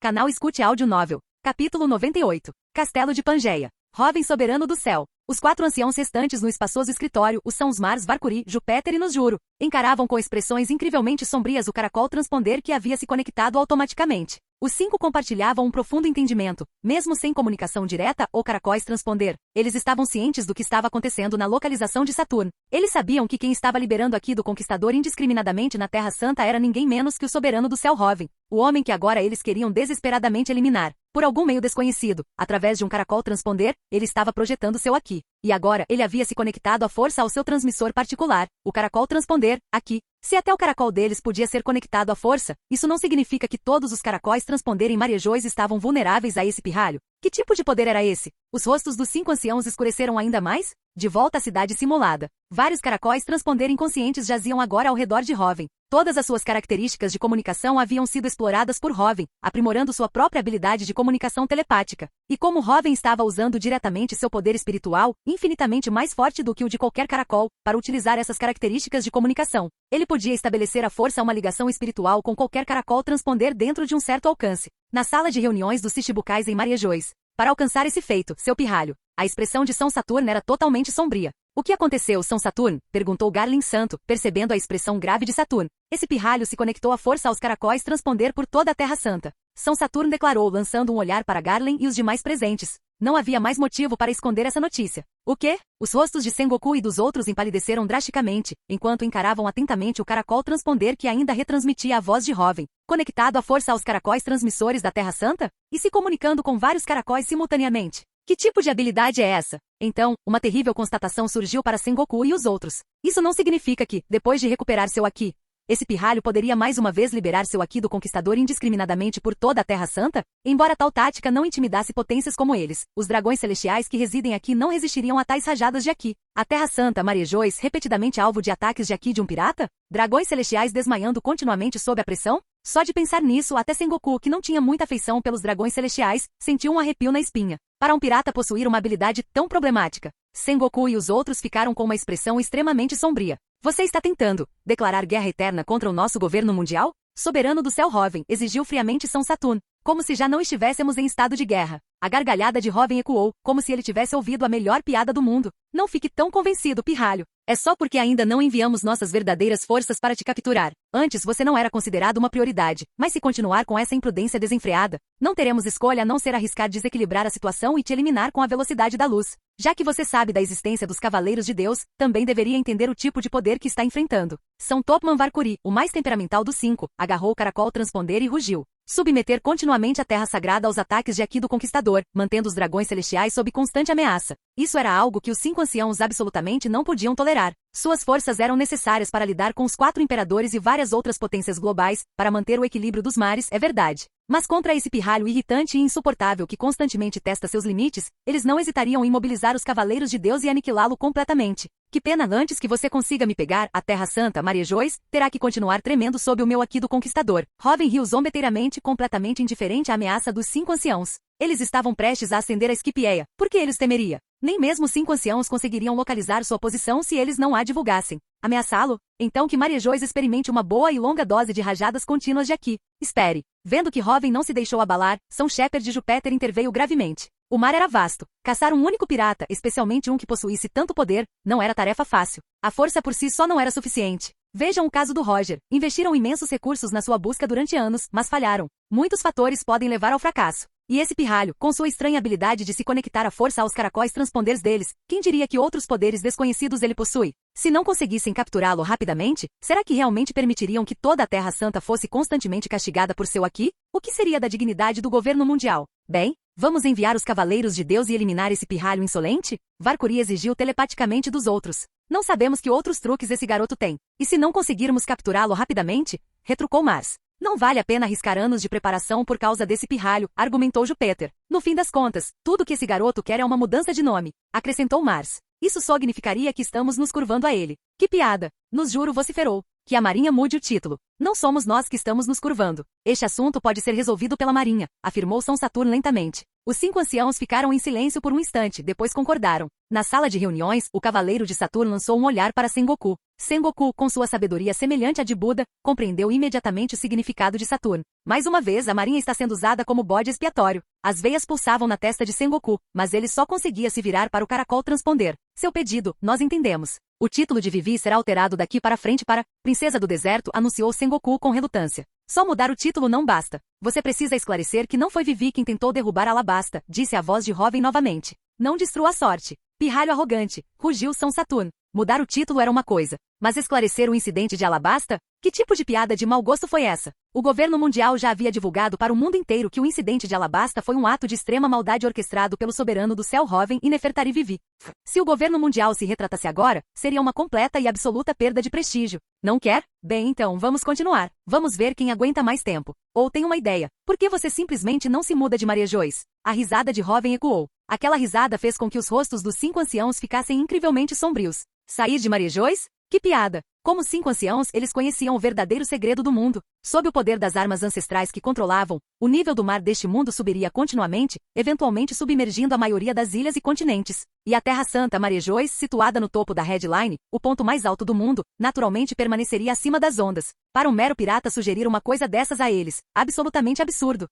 S2: Canal Escute Áudio Novel. Capítulo 98. Castelo de Pangeia. Hoven soberano do céu. Os 4 anciãos restantes no espaçoso escritório, os são os Mars Varkuri, Júpiter e Nusjuro, encaravam com expressões incrivelmente sombrias o caracol transponder que havia se conectado automaticamente. Os 5 compartilhavam um profundo entendimento, mesmo sem comunicação direta ou caracóis transponder. Eles estavam cientes do que estava acontecendo na localização de Saturno. Eles sabiam que quem estava liberando Aki do Conquistador indiscriminadamente na Terra Santa era ninguém menos que o soberano do céu Hoven, o homem que agora eles queriam desesperadamente eliminar. Por algum meio desconhecido, através de um caracol transponder, ele estava projetando seu Aki. E agora, ele havia se conectado à força ao seu transmissor particular, o caracol transponder, Aki. Se até o caracol deles podia ser conectado à força, isso não significa que todos os caracóis transponder em Marijoy estavam vulneráveis a esse pirralho. Que tipo de poder era esse? Os rostos dos 5 anciãos escureceram ainda mais? De volta à cidade simulada. Vários caracóis transponder inconscientes jaziam agora ao redor de Hoven. Todas as suas características de comunicação haviam sido exploradas por Hoven, aprimorando sua própria habilidade de comunicação telepática. E como Hoven estava usando diretamente seu poder espiritual, infinitamente mais forte do que o de qualquer caracol, para utilizar essas características de comunicação, ele podia estabelecer à força uma ligação espiritual com qualquer caracol transponder dentro de um certo alcance. Na sala de reuniões dos Shichibukais em Marijoy. Para alcançar esse feito, seu pirralho, a expressão de São Saturno era totalmente sombria. O que aconteceu, São Saturno? Perguntou Garlin Santo, percebendo a expressão grave de Saturno. Esse pirralho se conectou à força aos caracóis transponder por toda a Terra Santa. São Saturno declarou, lançando um olhar para Garlin e os demais presentes. Não havia mais motivo para esconder essa notícia. O quê? Os rostos de Sengoku e dos outros empalideceram drasticamente, enquanto encaravam atentamente o caracol transponder que ainda retransmitia a voz de Hoven, conectado à força aos caracóis transmissores da Terra Santa? E se comunicando com vários caracóis simultaneamente? Que tipo de habilidade é essa? Então, uma terrível constatação surgiu para Sengoku e os outros. Isso não significa que, depois de recuperar seu Aki, esse pirralho poderia mais uma vez liberar seu Aki do Conquistador indiscriminadamente por toda a Terra Santa? Embora tal tática não intimidasse potências como eles, os dragões celestiais que residem aqui não resistiriam a tais rajadas de Aki. A Terra Santa Marijoy repetidamente alvo de ataques de Aki de um pirata? Dragões celestiais desmaiando continuamente sob a pressão? Só de pensar nisso, até Sengoku, que não tinha muita afeição pelos dragões celestiais, sentiu um arrepio na espinha. Para um pirata possuir uma habilidade tão problemática, Sengoku e os outros ficaram com uma expressão extremamente sombria. Você está tentando declarar guerra eterna contra o nosso governo mundial? Soberano do céu Hoven, exigiu friamente São Saturno, como se já não estivéssemos em estado de guerra. A gargalhada de Hoven ecoou, como se ele tivesse ouvido a melhor piada do mundo. Não fique tão convencido, pirralho. É só porque ainda não enviamos nossas verdadeiras forças para te capturar. Antes você não era considerado uma prioridade, mas se continuar com essa imprudência desenfreada, não teremos escolha a não ser arriscar desequilibrar a situação e te eliminar com a velocidade da luz. Já que você sabe da existência dos Cavaleiros de Deus, também deveria entender o tipo de poder que está enfrentando. São Topman Varkuri, o mais temperamental dos 5, agarrou o caracol transponder e rugiu. Submeter continuamente a Terra Sagrada aos ataques de Aki do Conquistador, mantendo os dragões celestiais sob constante ameaça. Isso era algo que os 5 anciãos absolutamente não podiam tolerar. Suas forças eram necessárias para lidar com os 4 imperadores e várias outras potências globais, para manter o equilíbrio dos mares, é verdade. Mas contra esse pirralho irritante e insuportável que constantemente testa seus limites, eles não hesitariam em mobilizar os Cavaleiros de Deus e aniquilá-lo completamente. Que pena, antes que você consiga me pegar, a Terra Santa, Marejois, terá que continuar tremendo sob o meu aqui do Conquistador. Robin riu zombeteiramente, completamente indiferente à ameaça dos 5 anciãos. Eles estavam prestes a ascender a Esquipieia. Por que eles temeria? Nem mesmo os 5 anciãos conseguiriam localizar sua posição se eles não a divulgassem. Ameaçá-lo? Então que Marejois experimente uma boa e longa dose de rajadas contínuas de aqui. Espere. Vendo que Robin não se deixou abalar, São Shepard de Júpiter interveio gravemente. O mar era vasto. Caçar um único pirata, especialmente um que possuísse tanto poder, não era tarefa fácil. A força por si só não era suficiente. Vejam o caso do Roger. Investiram imensos recursos na sua busca durante anos, mas falharam. Muitos fatores podem levar ao fracasso. E esse pirralho, com sua estranha habilidade de se conectar à força aos caracóis transponders deles, quem diria que outros poderes desconhecidos ele possui? Se não conseguissem capturá-lo rapidamente, será que realmente permitiriam que toda a Terra Santa fosse constantemente castigada por seu aqui? O que seria da dignidade do governo mundial? Bem, vamos enviar os Cavaleiros de Deus e eliminar esse pirralho insolente? Valkyrie exigiu telepaticamente dos outros. Não sabemos que outros truques esse garoto tem. E se não conseguirmos capturá-lo rapidamente? Retrucou Mars. Não vale a pena arriscar anos de preparação por causa desse pirralho, argumentou Júpiter. No fim das contas, tudo que esse garoto quer é uma mudança de nome, acrescentou Mars. Isso só significaria que estamos nos curvando a ele. Que piada! Nos juro, vociferou. Que a Marinha mude o título. Não somos nós que estamos nos curvando. Este assunto pode ser resolvido pela Marinha, afirmou São Saturno lentamente. Os 5 anciãos ficaram em silêncio por um instante, depois concordaram. Na sala de reuniões, o Cavaleiro de Saturno lançou um olhar para Sengoku. Sengoku, com sua sabedoria semelhante à de Buda, compreendeu imediatamente o significado de Saturno. Mais uma vez, a Marinha está sendo usada como bode expiatório. As veias pulsavam na testa de Sengoku, mas ele só conseguia se virar para o caracol transponder. Seu pedido, nós entendemos. O título de Vivi será alterado daqui para frente para Princesa do Deserto, anunciou Sengoku com relutância. Só mudar o título não basta. Você precisa esclarecer que não foi Vivi quem tentou derrubar Alabasta, disse a voz de Robin novamente. Não destrua a sorte. Pirralho arrogante, rugiu São Saturno. Mudar o título era uma coisa, mas esclarecer o incidente de Alabasta? Que tipo de piada de mau gosto foi essa? O governo mundial já havia divulgado para o mundo inteiro que o incidente de Alabasta foi um ato de extrema maldade orquestrado pelo soberano do céu Robin e Nefertari Vivi. Se o governo mundial se retratasse agora, seria uma completa e absoluta perda de prestígio. Não quer? Bem, então vamos continuar. Vamos ver quem aguenta mais tempo. Ou tem uma ideia. Por que você simplesmente não se muda de Marejois? A risada de Robin ecoou. Aquela risada fez com que os rostos dos 5 anciãos ficassem incrivelmente sombrios. Sair de Marejois? Que piada! Como 5 anciãos, eles conheciam o verdadeiro segredo do mundo. Sob o poder das armas ancestrais que controlavam, o nível do mar deste mundo subiria continuamente, eventualmente submergindo a maioria das ilhas e continentes. E a Terra Santa Marejois, situada no topo da headline, o ponto mais alto do mundo, naturalmente permaneceria acima das ondas. Para um mero pirata sugerir uma coisa dessas a eles, absolutamente absurdo.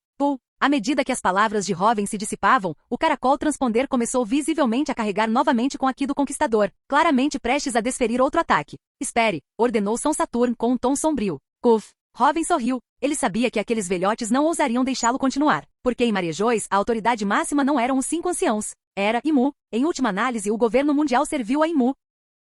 S2: À medida que as palavras de Robin se dissipavam, o caracol transponder começou visivelmente a carregar novamente com aqui do Conquistador, claramente prestes a desferir outro ataque. Espere, ordenou São Saturno com um tom sombrio. Cuf. Robin sorriu. Ele sabia que aqueles velhotes não ousariam deixá-lo continuar, porque em Marejois a autoridade máxima não eram os 5 anciãos. Era Imu. Em última análise, o governo mundial serviu a Imu.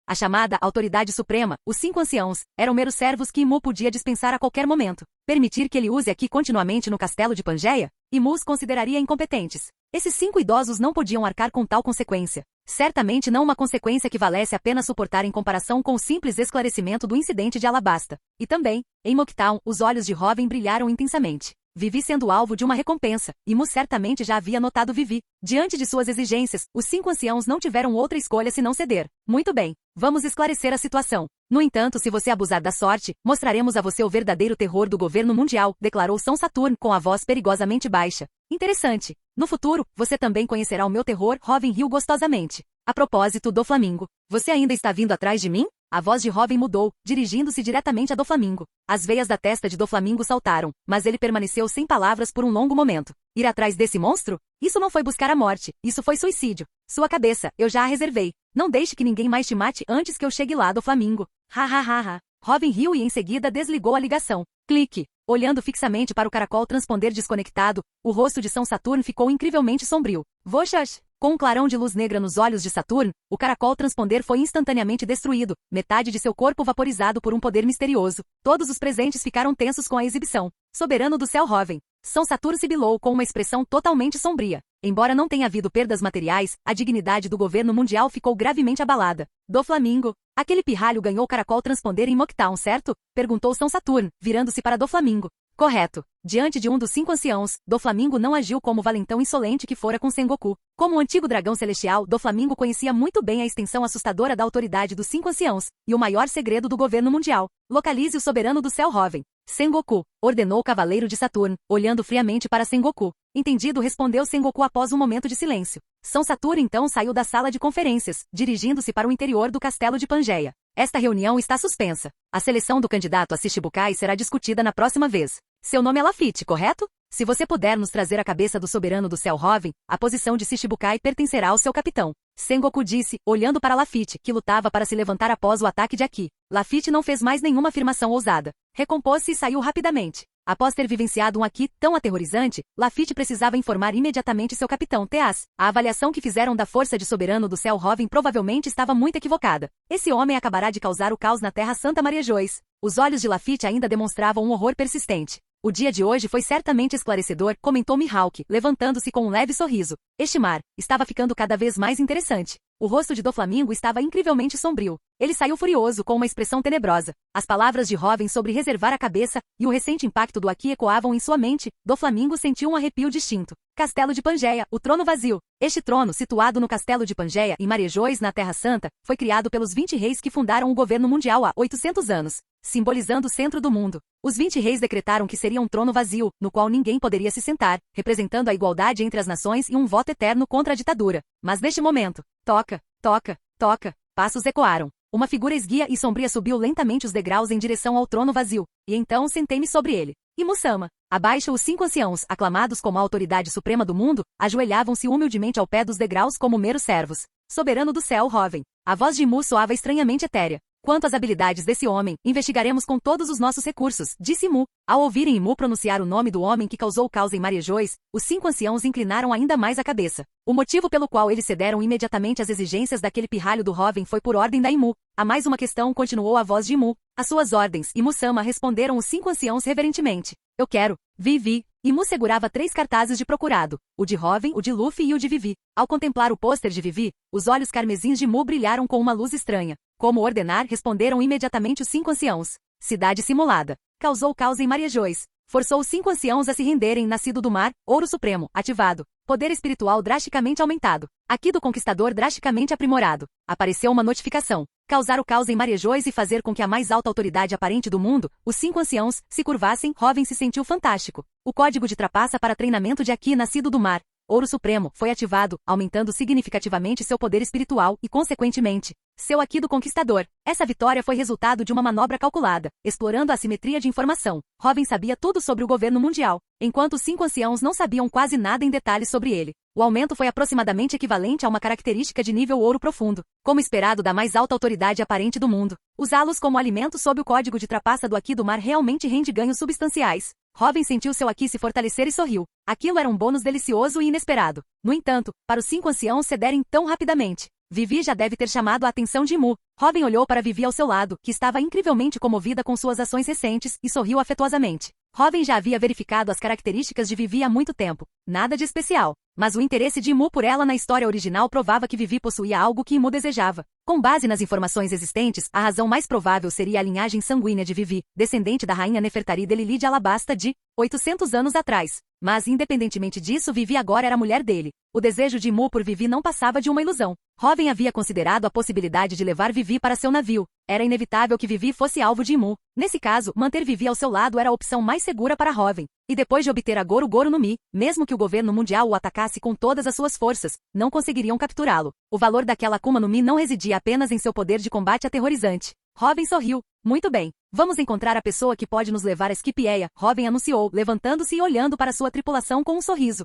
S2: A chamada Autoridade Suprema, os 5 anciãos, eram meros servos que Imu podia dispensar a qualquer momento. Permitir que ele use aqui continuamente no castelo de Pangeia? Imu os consideraria incompetentes. Esses 5 idosos não podiam arcar com tal consequência. Certamente não uma consequência que valesse a pena suportar em comparação com o simples esclarecimento do incidente de Alabasta. E também, em Mocktown, os olhos de Robin brilharam intensamente. Vivi sendo alvo de uma recompensa. Imu certamente já havia notado Vivi. Diante de suas exigências, os 5 anciãos não tiveram outra escolha senão ceder. Muito bem. Vamos esclarecer a situação. No entanto, se você abusar da sorte, mostraremos a você o verdadeiro terror do governo mundial, declarou São Saturno com a voz perigosamente baixa. Interessante. No futuro, você também conhecerá o meu terror, Robin riu gostosamente. A propósito, Doflamingo, você ainda está vindo atrás de mim? A voz de Robin mudou, dirigindo-se diretamente a Doflamingo. As veias da testa de Doflamingo saltaram, mas ele permaneceu sem palavras por um longo momento. Ir atrás desse monstro? Isso não foi buscar a morte, isso foi suicídio. Sua cabeça, eu já a reservei. Não deixe que ninguém mais te mate antes que eu chegue lá, Doflamingo. Ha ha ha ha. Robin riu e em seguida desligou a ligação. Clique. Olhando fixamente para o caracol transponder desconectado, o rosto de São Saturno ficou incrivelmente sombrio. Voxas! Com um clarão de luz negra nos olhos de Saturno, o caracol transponder foi instantaneamente destruído, metade de seu corpo vaporizado por um poder misterioso. Todos os presentes ficaram tensos com a exibição. Soberano do céu Robin. São Saturno sibilou com uma expressão totalmente sombria. Embora não tenha havido perdas materiais, a dignidade do governo mundial ficou gravemente abalada. Doflamingo. Aquele pirralho ganhou o caracol transponder em Mocktown, certo? Perguntou São Saturno, virando-se para Doflamingo. Correto. Diante de um dos 5 anciãos, Doflamingo não agiu como o valentão insolente que fora com Sengoku. Como o antigo dragão celestial, Doflamingo conhecia muito bem a extensão assustadora da autoridade dos 5 anciãos, e o maior segredo do governo mundial. Localize o soberano do céu Hoven. Sengoku, ordenou o cavaleiro de Saturno, olhando friamente para Sengoku. Entendido, respondeu Sengoku após um momento de silêncio. São Saturno então saiu da sala de conferências, dirigindo-se para o interior do castelo de Pangeia. Esta reunião está suspensa. A seleção do candidato a Shichibukai será discutida na próxima vez. Seu nome é Lafitte, correto? Se você puder nos trazer a cabeça do soberano do céu Hoven, a posição de Shichibukai pertencerá ao seu capitão. Sengoku disse, olhando para Lafitte, que lutava para se levantar após o ataque de Aki. Lafitte não fez mais nenhuma afirmação ousada. Recompôs-se e saiu rapidamente. Após ter vivenciado um Aki tão aterrorizante, Lafitte precisava informar imediatamente seu capitão Teas. A avaliação que fizeram da força de soberano do céu Hoven provavelmente estava muito equivocada. Esse homem acabará de causar o caos na terra Santa Maria Joyce. Os olhos de Lafitte ainda demonstravam um horror persistente. O dia de hoje foi certamente esclarecedor, comentou Mihawk, levantando-se com um leve sorriso. Este mar estava ficando cada vez mais interessante. O rosto de Doflamingo estava incrivelmente sombrio. Ele saiu furioso com uma expressão tenebrosa. As palavras de Hoven sobre reservar a cabeça e o recente impacto do Aki ecoavam em sua mente. Doflamingo sentiu um arrepio distinto. Castelo de Pangeia, o trono vazio. Este trono, situado no castelo de Pangeia, em Marejois, na Terra Santa, foi criado pelos 20 reis que fundaram o governo mundial há 800 anos, simbolizando o centro do mundo. Os 20 reis decretaram que seria um trono vazio, no qual ninguém poderia se sentar, representando a igualdade entre as nações e um voto eterno contra a ditadura. Mas neste momento, toca, toca, toca, passos ecoaram. Uma figura esguia e sombria subiu lentamente os degraus em direção ao trono vazio, e então sentei-me sobre ele. E Musama. Abaixo os 5 anciãos, aclamados como a autoridade suprema do mundo, ajoelhavam-se humildemente ao pé dos degraus como meros servos. Soberano do céu Hoven. A voz de Mu soava estranhamente etérea. Quanto às habilidades desse homem, investigaremos com todos os nossos recursos, disse Mu. Ao ouvirem Mu pronunciar o nome do homem que causou o caos em Marejois, os 5 anciãos inclinaram ainda mais a cabeça. O motivo pelo qual eles cederam imediatamente às exigências daquele pirralho do Hoven foi por ordem da Imu. Há mais uma questão, continuou a voz de Imu. As suas ordens, Imu-sama, responderam os 5 anciãos reverentemente. Eu quero, Vivi. Imu segurava 3 cartazes de procurado, o de Hoven, o de Luffy e o de Vivi. Ao contemplar o pôster de Vivi, os olhos carmesins de Mu brilharam com uma luz estranha. Como ordenar, responderam imediatamente os 5 anciãos. Cidade simulada. Causou caos em Marejois. Forçou os 5 anciãos a se renderem. Nascido do mar, ouro supremo, ativado. Poder espiritual drasticamente aumentado. Aqui do conquistador drasticamente aprimorado. Apareceu uma notificação. Causar o caos em Marejois e fazer com que a mais alta autoridade aparente do mundo, os 5 anciãos, se curvassem. Hoven se sentiu fantástico. O código de trapaça para treinamento de Aki nascido do mar, ouro supremo, foi ativado, aumentando significativamente seu poder espiritual e, consequentemente, seu Aki do conquistador. Essa vitória foi resultado de uma manobra calculada, explorando a assimetria de informação. Hoven sabia tudo sobre o governo mundial, enquanto os 5 anciãos não sabiam quase nada em detalhes sobre ele. O aumento foi aproximadamente equivalente a uma característica de nível ouro profundo, como esperado da mais alta autoridade aparente do mundo. Usá-los como alimento sob o código de trapaça do Aki do mar realmente rende ganhos substanciais. Hoven sentiu seu Aki se fortalecer e sorriu. Aquilo era um bônus delicioso e inesperado. No entanto, para os 5 anciãos cederem tão rapidamente, Vivi já deve ter chamado a atenção de Mu. Hoven olhou para Vivi ao seu lado, que estava incrivelmente comovida com suas ações recentes, e sorriu afetuosamente. Hoven já havia verificado as características de Vivi há muito tempo. Nada de especial. Mas o interesse de Mu por ela na história original provava que Vivi possuía algo que Mu desejava. Com base nas informações existentes, a razão mais provável seria a linhagem sanguínea de Vivi, descendente da rainha Nefertari de Lili de Alabasta de 800 anos atrás. Mas, independentemente disso, Vivi agora era a mulher dele. O desejo de Mu por Vivi não passava de uma ilusão. Hoven havia considerado a possibilidade de levar Vivi para seu navio. Era inevitável que Vivi fosse alvo de Mu. Nesse caso, manter Vivi ao seu lado era a opção mais segura para Hoven. E depois de obter a Goro Goro no Mi, mesmo que o governo mundial o atacasse com todas as suas forças, não conseguiriam capturá-lo. O valor daquela Akuma no Mi não residia apenas em seu poder de combate aterrorizante. Hoven sorriu. Muito bem. Vamos encontrar a pessoa que pode nos levar a Skipieia, Hoven anunciou, levantando-se e olhando para sua tripulação com um sorriso.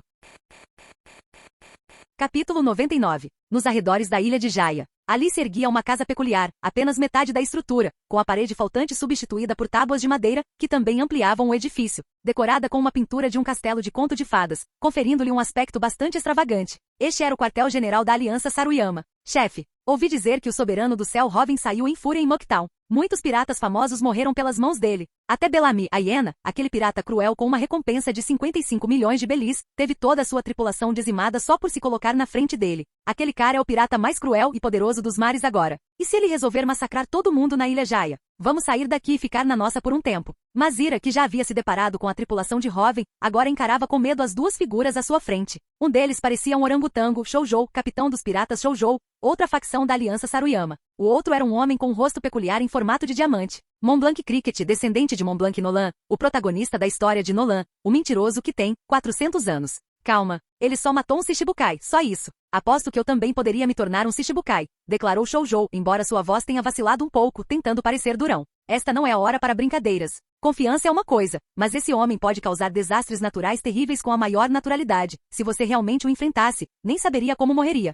S2: Capítulo 99. Nos arredores da ilha de Jaya. Ali se erguia uma casa peculiar, apenas metade da estrutura, com a parede faltante substituída por tábuas de madeira, que também ampliavam o edifício, decorada com uma pintura de um castelo de conto de fadas, conferindo-lhe um aspecto bastante extravagante. Este era o quartel-general da Aliança Saruyama. Chefe, ouvi dizer que o soberano do céu Hoven saiu em fúria em Mocktown. Muitos piratas famosos morreram pelas mãos dele. Até Bellamy, a hiena, aquele pirata cruel com uma recompensa de 55 milhões de belis, teve toda a sua tripulação dizimada só por se colocar na frente dele. Aquele cara é o pirata mais cruel e poderoso dos mares agora. E se ele resolver massacrar todo mundo na Ilha Jaya? Vamos sair daqui e ficar na nossa por um tempo. Mazira, que já havia se deparado com a tripulação de Hoven, agora encarava com medo as duas figuras à sua frente. Um deles parecia um orangotango, Shoujo, capitão dos piratas Shoujo, outra facção da Aliança Saruyama. O outro era um homem com um rosto peculiar em formato de diamante. Montblanc Cricket, descendente de Montblanc Nolan, o protagonista da história de Nolan, o mentiroso que tem 400 anos. Calma, ele só matou um Shichibukai, só isso. Aposto que eu também poderia me tornar um Shichibukai, declarou Shoujo, embora sua voz tenha vacilado um pouco, tentando parecer durão. Esta não é a hora para brincadeiras. Confiança é uma coisa, mas esse homem pode causar desastres naturais terríveis com a maior naturalidade. Se você realmente o enfrentasse, nem saberia como morreria.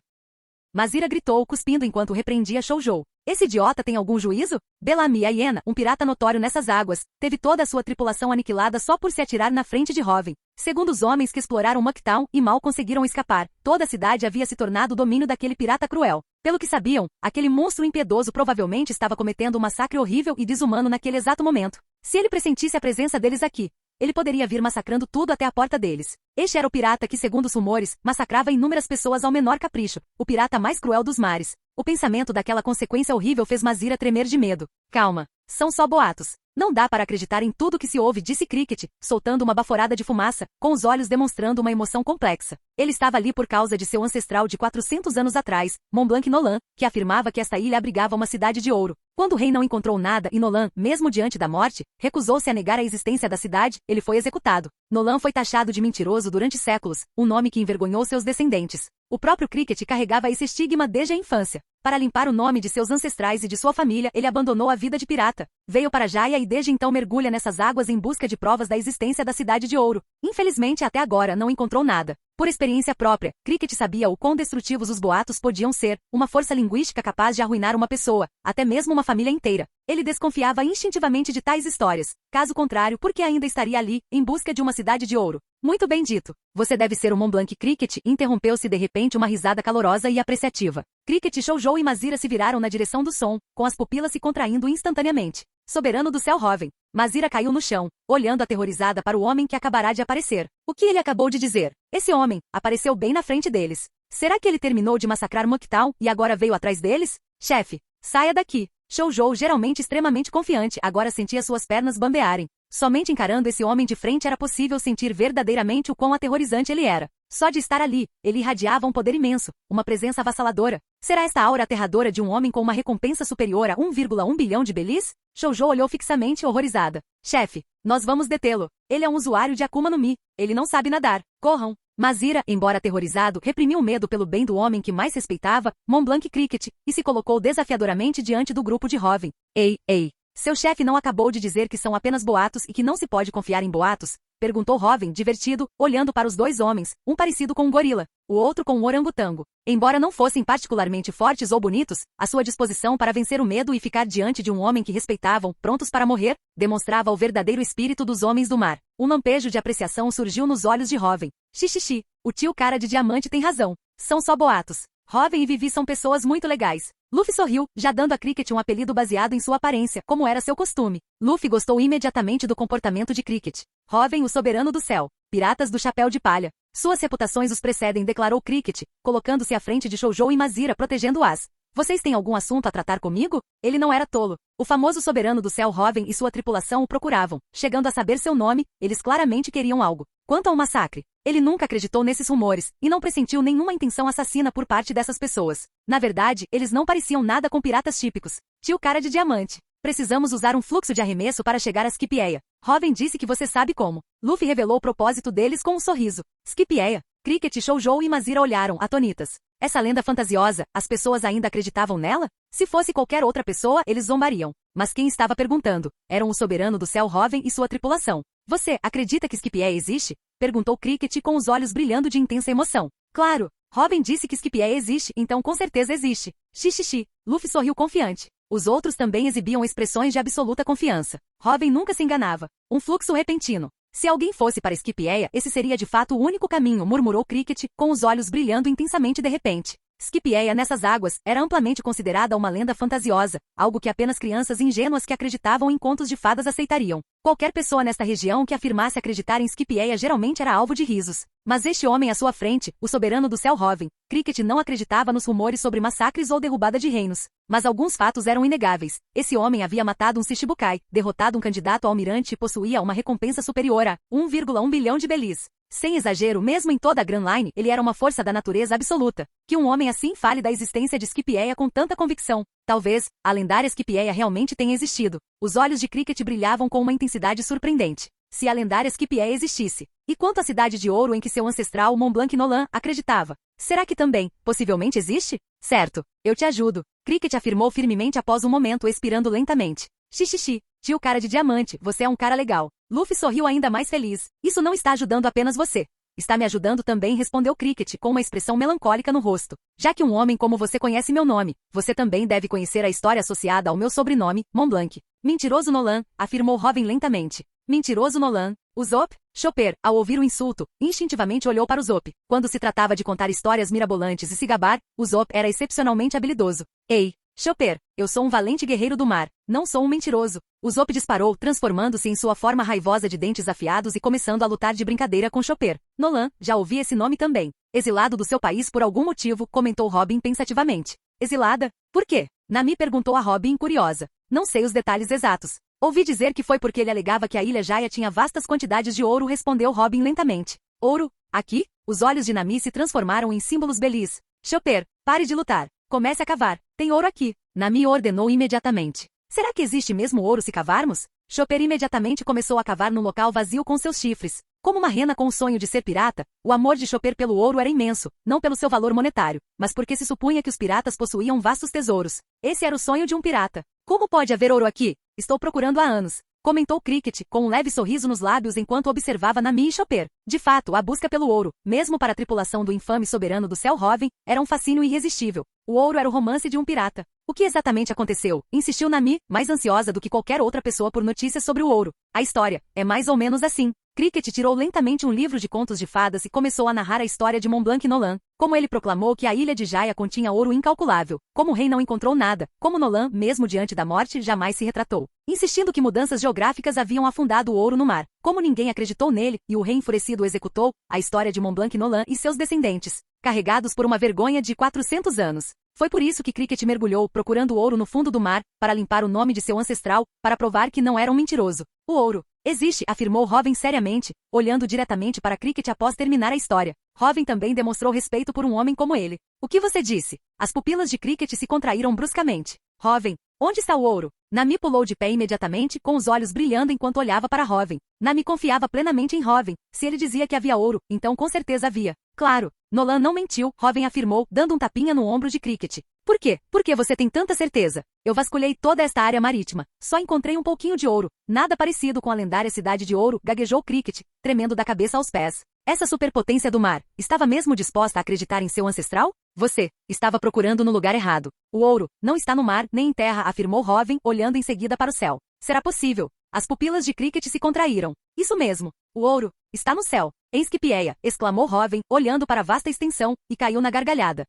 S2: Mazira gritou, cuspindo enquanto repreendia Shoujo. Esse idiota tem algum juízo? Bellamy, a hiena, um pirata notório nessas águas, teve toda a sua tripulação aniquilada só por se atirar na frente de Hoven. Segundo os homens que exploraram Mocktown e mal conseguiram escapar, toda a cidade havia se tornado o domínio daquele pirata cruel. Pelo que sabiam, aquele monstro impiedoso provavelmente estava cometendo um massacre horrível e desumano naquele exato momento. Se ele pressentisse a presença deles aqui, ele poderia vir massacrando tudo até a porta deles. Este era o pirata que, segundo os rumores, massacrava inúmeras pessoas ao menor capricho, o pirata mais cruel dos mares. O pensamento daquela consequência horrível fez Mazira tremer de medo. Calma, são só boatos. Não dá para acreditar em tudo que se ouve, disse Cricket, soltando uma baforada de fumaça, com os olhos demonstrando uma emoção complexa. Ele estava ali por causa de seu ancestral de 400 anos atrás, Montblanc Nolan, que afirmava que esta ilha abrigava uma cidade de ouro. Quando o rei não encontrou nada e Nolan, mesmo diante da morte, recusou-se a negar a existência da cidade, ele foi executado. Nolan foi taxado de mentiroso durante séculos, um nome que envergonhou seus descendentes. O próprio Cricket carregava esse estigma desde a infância. Para limpar o nome de seus ancestrais e de sua família, ele abandonou a vida de pirata. Veio para Jaya e desde então mergulha nessas águas em busca de provas da existência da Cidade de Ouro. Infelizmente até agora não encontrou nada. Por experiência própria, Cricket sabia o quão destrutivos os boatos podiam ser, uma força linguística capaz de arruinar uma pessoa, até mesmo uma família inteira. Ele desconfiava instintivamente de tais histórias. Caso contrário, por que ainda estaria ali, em busca de uma cidade de ouro? Muito bem dito. Você deve ser o Montblanc Cricket, interrompeu-se de repente uma risada calorosa e apreciativa. Cricket, Shoujo e Mazira se viraram na direção do som, com as pupilas se contraindo instantaneamente. Soberano do céu Hoven. Mazira caiu no chão, olhando aterrorizada para o homem que acabará de aparecer. O que ele acabou de dizer? Esse homem apareceu bem na frente deles. Será que ele terminou de massacrar Mocktown e agora veio atrás deles? Chefe, saia daqui. Shoujo, geralmente extremamente confiante, agora sentia suas pernas bambearem. Somente encarando esse homem de frente era possível sentir verdadeiramente o quão aterrorizante ele era. Só de estar ali, ele irradiava um poder imenso, uma presença avassaladora. Será esta aura aterradora de um homem com uma recompensa superior a 1,1 bilhão de belis? Shoujo olhou fixamente, horrorizada. Chefe, nós vamos detê-lo. Ele é um usuário de Akuma no Mi. Ele não sabe nadar. Corram. Mazira, embora aterrorizado, reprimiu o medo pelo bem do homem que mais respeitava, Montblanc Cricket, e se colocou desafiadoramente diante do grupo de Hoven. Ei. Seu chefe não acabou de dizer que são apenas boatos e que não se pode confiar em boatos? Perguntou Hoven, divertido, olhando para os dois homens, um parecido com um gorila, o outro com um orangotango. Embora não fossem particularmente fortes ou bonitos, a sua disposição para vencer o medo e ficar diante de um homem que respeitavam, prontos para morrer, demonstrava o verdadeiro espírito dos homens do mar. Um lampejo de apreciação surgiu nos olhos de Hoven. Xixi, o tio cara de diamante tem razão. São só boatos. Hoven e Vivi são pessoas muito legais. Luffy sorriu, já dando a Cricket um apelido baseado em sua aparência, como era seu costume. Luffy gostou imediatamente do comportamento de Cricket. Hoven, o soberano do céu. Piratas do chapéu de palha. Suas reputações os precedem, declarou Cricket, colocando-se à frente de Shoujo e Mazira, protegendo-as. Vocês têm algum assunto a tratar comigo? Ele não era tolo. O famoso soberano do céu Hoven e sua tripulação o procuravam. Chegando a saber seu nome, eles claramente queriam algo. Quanto ao massacre, ele nunca acreditou nesses rumores, e não pressentiu nenhuma intenção assassina por parte dessas pessoas. Na verdade, eles não pareciam nada com piratas típicos. Tio cara de diamante. Precisamos usar um fluxo de arremesso para chegar a Skipieia. Hoven disse que você sabe como. Luffy revelou o propósito deles com um sorriso. Skipieia. Cricket, Shoujo e Mazira olharam, atonitas. Essa lenda fantasiosa, as pessoas ainda acreditavam nela? Se fosse qualquer outra pessoa, eles zombariam. Mas quem estava perguntando? Eram o soberano do céu Hoven e sua tripulação. Você acredita que Skipieia existe? Perguntou Cricket com os olhos brilhando de intensa emoção. Claro. Hoven disse que Skipieia existe, então com certeza existe. Xixi. Luffy sorriu confiante. Os outros também exibiam expressões de absoluta confiança. Hoven nunca se enganava. Um fluxo repentino. Se alguém fosse para Skipieia, esse seria de fato o único caminho, murmurou Cricket, com os olhos brilhando intensamente de repente. Skipjeia nessas águas era amplamente considerada uma lenda fantasiosa, algo que apenas crianças ingênuas que acreditavam em contos de fadas aceitariam. Qualquer pessoa nesta região que afirmasse acreditar em Skipjeia geralmente era alvo de risos. Mas este homem à sua frente, o soberano do céu Hovin, Cricket não acreditava nos rumores sobre massacres ou derrubada de reinos. Mas alguns fatos eram inegáveis. Esse homem havia matado um Shichibukai, derrotado um candidato a almirante e possuía uma recompensa superior a 1,1 bilhão de belis. Sem exagero, mesmo em toda a Grand Line, ele era uma força da natureza absoluta. Que um homem assim fale da existência de Skipjeia com tanta convicção. Talvez, a lendária Skipjeia realmente tenha existido. Os olhos de Cricket brilhavam com uma intensidade surpreendente. Se a lendária Skipjeia existisse. E quanto à cidade de ouro em que seu ancestral Mont Blanc Nolan acreditava? Será que também, possivelmente existe? Certo, eu te ajudo. Cricket afirmou firmemente após um momento, expirando lentamente. Xixixi, tio cara de diamante, você é um cara legal. Luffy sorriu ainda mais feliz. Isso não está ajudando apenas você. Está me ajudando também, respondeu Cricket com uma expressão melancólica no rosto. Já que um homem como você conhece meu nome, você também deve conhecer a história associada ao meu sobrenome, Mont Blanc. Mentiroso Nolan, afirmou Robin lentamente. Mentiroso Nolan. Usopp, Chopper, ao ouvir o insulto, instintivamente olhou para Usopp. Quando se tratava de contar histórias mirabolantes e se gabar, Usopp era excepcionalmente habilidoso. Ei, Chopper, eu sou um valente guerreiro do mar, não sou um mentiroso. Usopp disparou, transformando-se em sua forma raivosa de dentes afiados e começando a lutar de brincadeira com Chopper. Nolan, já ouvi esse nome também. Exilado do seu país por algum motivo, comentou Robin pensativamente. Exilada? Por quê? Nami perguntou a Robin curiosa. Não sei os detalhes exatos. Ouvi dizer que foi porque ele alegava que a ilha Jaya tinha vastas quantidades de ouro, respondeu Robin lentamente. Ouro? Aqui? Os olhos de Nami se transformaram em símbolos belis. Chopper, pare de lutar. Comece a cavar. Tem ouro aqui. Nami ordenou imediatamente. Será que existe mesmo ouro se cavarmos? Chopper imediatamente começou a cavar no local vazio com seus chifres. Como uma rena com o sonho de ser pirata, o amor de Chopper pelo ouro era imenso, não pelo seu valor monetário, mas porque se supunha que os piratas possuíam vastos tesouros. Esse era o sonho de um pirata. Como pode haver ouro aqui? Estou procurando há anos. Comentou Cricket, com um leve sorriso nos lábios enquanto observava Nami e Chopper. De fato, a busca pelo ouro, mesmo para a tripulação do infame soberano do céu Hovin, era um fascínio irresistível. O ouro era o romance de um pirata. O que exatamente aconteceu? Insistiu Nami, mais ansiosa do que qualquer outra pessoa por notícias sobre o ouro. A história é mais ou menos assim. Cricket tirou lentamente um livro de contos de fadas e começou a narrar a história de Mont Blanc Nolan. Como ele proclamou que a ilha de Jaya continha ouro incalculável. Como o rei não encontrou nada. Como Nolan, mesmo diante da morte, jamais se retratou. Insistindo que mudanças geográficas haviam afundado o ouro no mar. Como ninguém acreditou nele, e o rei enfurecido executou a história de Mont Blanc Nolan e seus descendentes, carregados por uma vergonha de 400 anos. Foi por isso que Cricket mergulhou, procurando ouro no fundo do mar, para limpar o nome de seu ancestral, para provar que não era um mentiroso. O ouro existe, afirmou Robin seriamente, olhando diretamente para Cricket após terminar a história. Robin também demonstrou respeito por um homem como ele. O que você disse? As pupilas de Cricket se contraíram bruscamente. Robin, onde está o ouro? Nami pulou de pé imediatamente, com os olhos brilhando enquanto olhava para Robin. Nami confiava plenamente em Robin. Se ele dizia que havia ouro, então com certeza havia. Claro, Nolan não mentiu, Robin afirmou, dando um tapinha no ombro de Cricket. Por quê? Por que você tem tanta certeza? Eu vasculhei toda esta área marítima. Só encontrei um pouquinho de ouro. Nada parecido com a lendária cidade de ouro, gaguejou Cricket, tremendo da cabeça aos pés. Essa superpotência do mar, estava mesmo disposta a acreditar em seu ancestral? Você estava procurando no lugar errado. O ouro não está no mar nem em terra, afirmou Robin, olhando em seguida para o céu. Será possível? As pupilas de Cricket se contraíram. Isso mesmo. O ouro está no céu. Em Skipjeia, exclamou Robin, olhando para a vasta extensão, e caiu na gargalhada.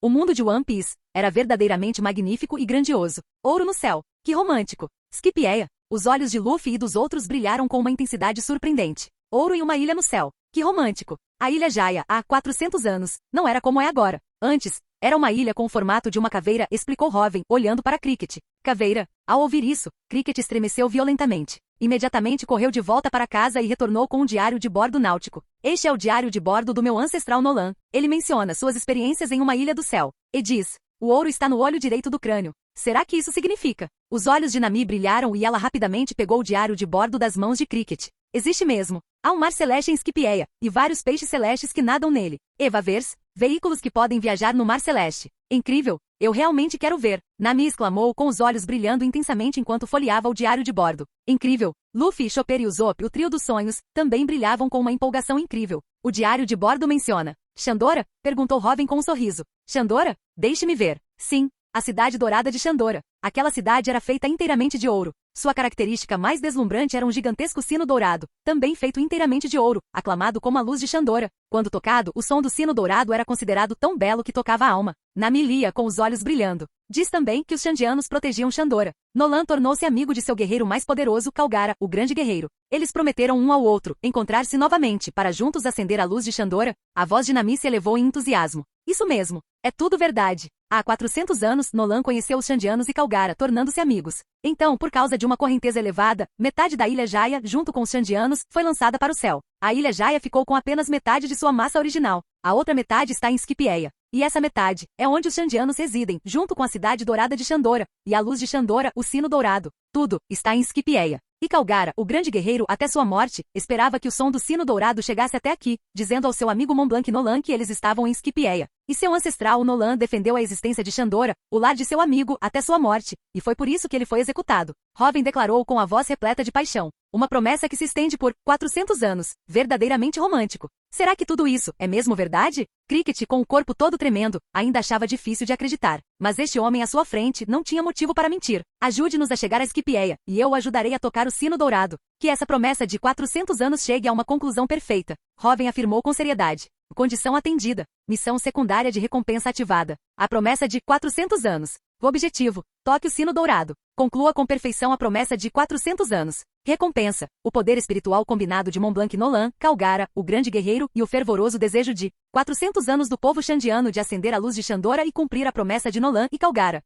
S2: O mundo de One Piece era verdadeiramente magnífico e grandioso. Ouro no céu. Que romântico. Skipjeia. Os olhos de Luffy e dos outros brilharam com uma intensidade surpreendente. Ouro e uma ilha no céu. Que romântico. A ilha Jaya, há 400 anos, não era como é agora. Antes, era uma ilha com o formato de uma caveira, explicou Robin, olhando para Cricket. Caveira? Ao ouvir isso, Cricket estremeceu violentamente. Imediatamente correu de volta para casa e retornou com um diário de bordo náutico. Este é o diário de bordo do meu ancestral Nolan. Ele menciona suas experiências em uma ilha do céu. E diz, o ouro está no olho direito do crânio. Será que isso significa? Os olhos de Nami brilharam e ela rapidamente pegou o diário de bordo das mãos de Cricket. Existe mesmo. Há um mar celeste em Skipjeia, e vários peixes celestes que nadam nele. Evavers, veículos que podem viajar no mar celeste. Incrível! Eu realmente quero ver. Nami exclamou com os olhos brilhando intensamente enquanto folheava o diário de bordo. Incrível! Luffy, Chopper e Usopp, o trio dos sonhos, também brilhavam com uma empolgação incrível. O diário de bordo menciona. Shandora? Perguntou Robin com um sorriso. Shandora? Deixe-me ver. Sim. A cidade dourada de Shandora. Aquela cidade era feita inteiramente de ouro. Sua característica mais deslumbrante era um gigantesco sino dourado, também feito inteiramente de ouro, aclamado como a luz de Xandora. Quando tocado, o som do sino dourado era considerado tão belo que tocava a alma. Nami lia com os olhos brilhando. Diz também que os Xandianos protegiam Xandora. Nolan tornou-se amigo de seu guerreiro mais poderoso, Calgara, o grande guerreiro. Eles prometeram um ao outro encontrar-se novamente para juntos acender a luz de Xandora. A voz de Nami se elevou em entusiasmo. Isso mesmo. É tudo verdade. Há 400 anos, Nolan conheceu os Xandianos e Calgara, tornando-se amigos. Então, por causa de uma correnteza elevada, metade da Ilha Jaya, junto com os Xandianos, foi lançada para o céu. A Ilha Jaya ficou com apenas metade de sua massa original. A outra metade está em Skipieia. E essa metade é onde os Xandianos residem, junto com a cidade dourada de Xandora, e a luz de Xandora, o sino dourado. Tudo está em Skipieia. E Calgara, o grande guerreiro, até sua morte, esperava que o som do sino dourado chegasse até aqui, dizendo ao seu amigo Montblanc Nolan que eles estavam em Skipieia. E seu ancestral Nolan defendeu a existência de Xandora, o lar de seu amigo, até sua morte, e foi por isso que ele foi executado. Robin declarou com a voz repleta de paixão. Uma promessa que se estende por 400 anos, verdadeiramente romântico. Será que tudo isso é mesmo verdade? Cricket, com o corpo todo tremendo, ainda achava difícil de acreditar. Mas este homem à sua frente não tinha motivo para mentir. Ajude-nos a chegar a Skipieia, e eu o ajudarei a tocar o sino dourado. Que essa promessa de 400 anos chegue a uma conclusão perfeita. Robin afirmou com seriedade. Condição atendida. Missão secundária de recompensa ativada. A promessa de 400 anos. O objetivo. Toque o sino dourado. Conclua com perfeição a promessa de 400 anos. Recompensa. O poder espiritual combinado de Montblanc Nolan, Calgara, o grande guerreiro, e o fervoroso desejo de 400 anos do povo xandiano de acender a luz de Xandora e cumprir a promessa de Nolan e Calgara.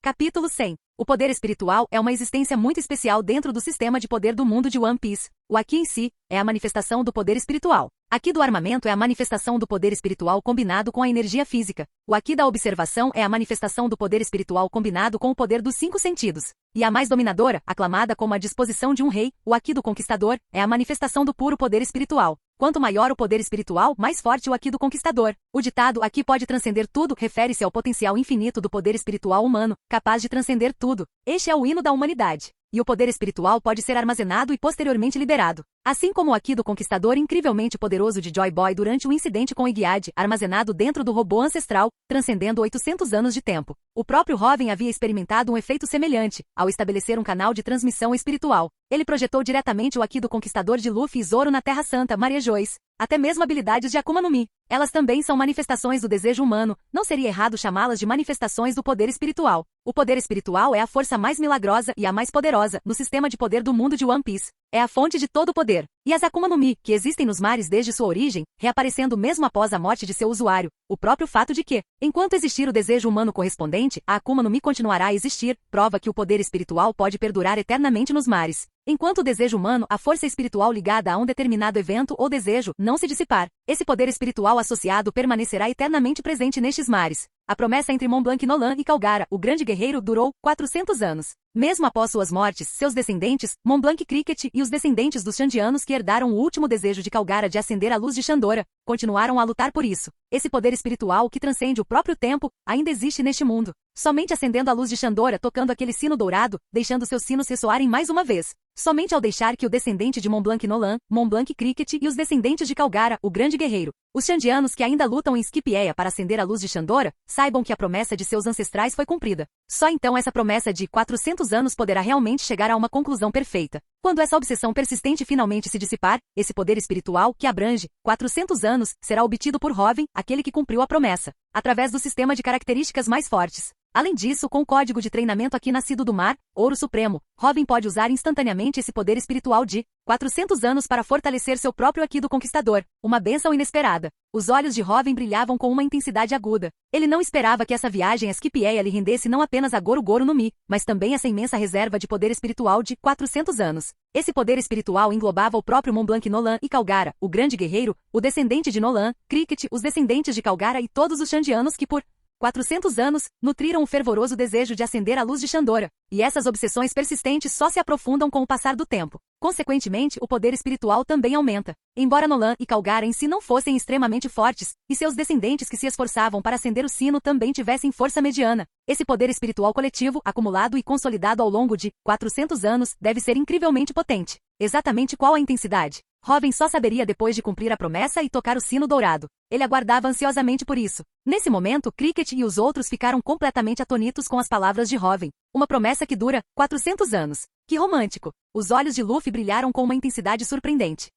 S2: Capítulo 100. O poder espiritual é uma existência muito especial dentro do sistema de poder do mundo de One Piece. O Aqui em si é a manifestação do poder espiritual. Aqui do armamento é a manifestação do poder espiritual combinado com a energia física. O Aqui da observação é a manifestação do poder espiritual combinado com o poder dos 5 sentidos. E a mais dominadora, aclamada como a disposição de um rei, o Aqui do conquistador, é a manifestação do puro poder espiritual. Quanto maior o poder espiritual, mais forte o Aqui do conquistador. O ditado Aqui pode transcender tudo refere-se ao potencial infinito do poder espiritual humano, capaz de transcender tudo. Este é o hino da humanidade. E o poder espiritual pode ser armazenado e posteriormente liberado. Assim como o Aqui do conquistador incrivelmente poderoso de Joy Boy durante o incidente com Iggyad, armazenado dentro do robô ancestral, transcendendo 800 anos de tempo. O próprio Robin havia experimentado um efeito semelhante, ao estabelecer um canal de transmissão espiritual. Ele projetou diretamente o Aqui do conquistador de Luffy e Zoro na Terra Santa, Maria Joyce. Até mesmo habilidades de Akuma no Mi. Elas também são manifestações do desejo humano, não seria errado chamá-las de manifestações do poder espiritual. O poder espiritual é a força mais milagrosa e a mais poderosa no sistema de poder do mundo de One Piece. É a fonte de todo o poder. E as Akuma no Mi, que existem nos mares desde sua origem, reaparecendo mesmo após a morte de seu usuário. O próprio fato de que, enquanto existir o desejo humano correspondente, a Akuma no Mi continuará a existir, prova que o poder espiritual pode perdurar eternamente nos mares. Enquanto o desejo humano, a força espiritual ligada a um determinado evento ou desejo, não se dissipar, esse poder espiritual associado permanecerá eternamente presente nestes mares. A promessa entre Montblanc Nolan e Calgara, o grande guerreiro, durou 400 anos. Mesmo após suas mortes, seus descendentes, Montblanc Cricket e os descendentes dos Xandianos que herdaram o último desejo de Calgara de acender a luz de Xandora, continuaram a lutar por isso. Esse poder espiritual que transcende o próprio tempo, ainda existe neste mundo. Somente acendendo a luz de Xandora, tocando aquele sino dourado, deixando seus sinos ressoarem mais uma vez. Somente ao deixar que o descendente de Montblanc Nolan, Montblanc Cricket e os descendentes de Calgara, o grande guerreiro, os Xandianos que ainda lutam em Skipieia para acender a luz de Xandora, saibam que a promessa de seus ancestrais foi cumprida. Só então essa promessa de 400 anos poderá realmente chegar a uma conclusão perfeita. Quando essa obsessão persistente finalmente se dissipar, esse poder espiritual, que abrange 400 anos, será obtido por Robin, aquele que cumpriu a promessa, através do sistema de características mais fortes. Além disso, com o código de treinamento aqui nascido do mar, Ouro Supremo, Robin pode usar instantaneamente esse poder espiritual de 400 anos para fortalecer seu próprio Aqui do Conquistador, uma bênção inesperada. Os olhos de Robin brilhavam com uma intensidade aguda. Ele não esperava que essa viagem a Skipieia lhe rendesse não apenas a Goro Goro no Mi, mas também essa imensa reserva de poder espiritual de 400 anos. Esse poder espiritual englobava o próprio Montblanc Nolan e Calgara, o grande guerreiro, o descendente de Nolan, Cricket, os descendentes de Calgara e todos os Xandianos que por 400 anos, nutriram um fervoroso desejo de acender a luz de Xandora, e essas obsessões persistentes só se aprofundam com o passar do tempo. Consequentemente, o poder espiritual também aumenta. Embora Nolan e Calgara em si não fossem extremamente fortes, e seus descendentes que se esforçavam para acender o sino também tivessem força mediana, esse poder espiritual coletivo, acumulado e consolidado ao longo de 400 anos, deve ser incrivelmente potente. Exatamente qual a intensidade? Robin só saberia depois de cumprir a promessa e tocar o sino dourado. Ele aguardava ansiosamente por isso. Nesse momento, Cricket e os outros ficaram completamente atônitos com as palavras de Robin. Uma promessa que dura 400 anos. Que romântico! Os olhos de Luffy brilharam com uma intensidade surpreendente.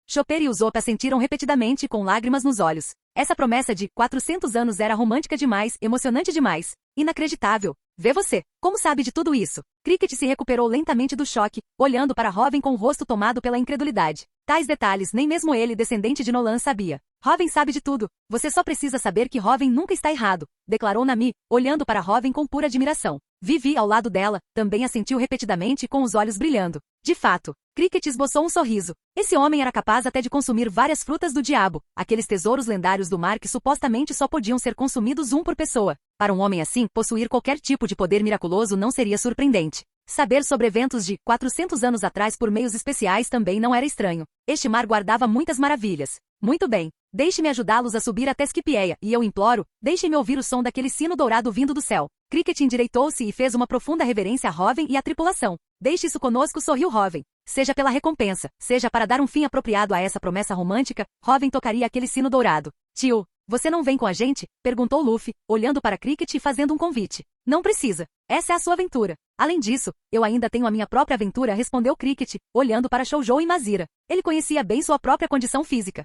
S2: Chopper e Usopp assentiram repetidamente com lágrimas nos olhos. Essa promessa de 400 anos era romântica demais, emocionante demais. Inacreditável. Vê você. Como sabe de tudo isso? Cricket se recuperou lentamente do choque, olhando para Robin com o rosto tomado pela incredulidade. Tais detalhes nem mesmo ele, descendente de Nolan, sabia. Robin sabe de tudo. Você só precisa saber que Robin nunca está errado, declarou Nami, olhando para Robin com pura admiração. Vivi, ao lado dela, também assentiu repetidamente com os olhos brilhando. De fato, Cricket esboçou um sorriso. Esse homem era capaz até de consumir várias frutas do diabo, aqueles tesouros lendários do mar que supostamente só podiam ser consumidos um por pessoa. Para um homem assim, possuir qualquer tipo de poder miraculoso não seria surpreendente. Saber sobre eventos de 400 anos atrás por meios especiais também não era estranho. Este mar guardava muitas maravilhas. Muito bem. Deixe-me ajudá-los a subir até Skipieia, e eu imploro, deixe-me ouvir o som daquele sino dourado vindo do céu. Cricket endireitou-se e fez uma profunda reverência a Robin e à tripulação. Deixe isso conosco, sorriu Robin. Seja pela recompensa, seja para dar um fim apropriado a essa promessa romântica, Robin tocaria aquele sino dourado. Tio, você não vem com a gente? Perguntou Luffy, olhando para Cricket e fazendo um convite. Não precisa. Essa é a sua aventura. Além disso, eu ainda tenho a minha própria aventura, respondeu Cricket, olhando para Shoujo e Mazira. Ele conhecia bem sua própria condição física.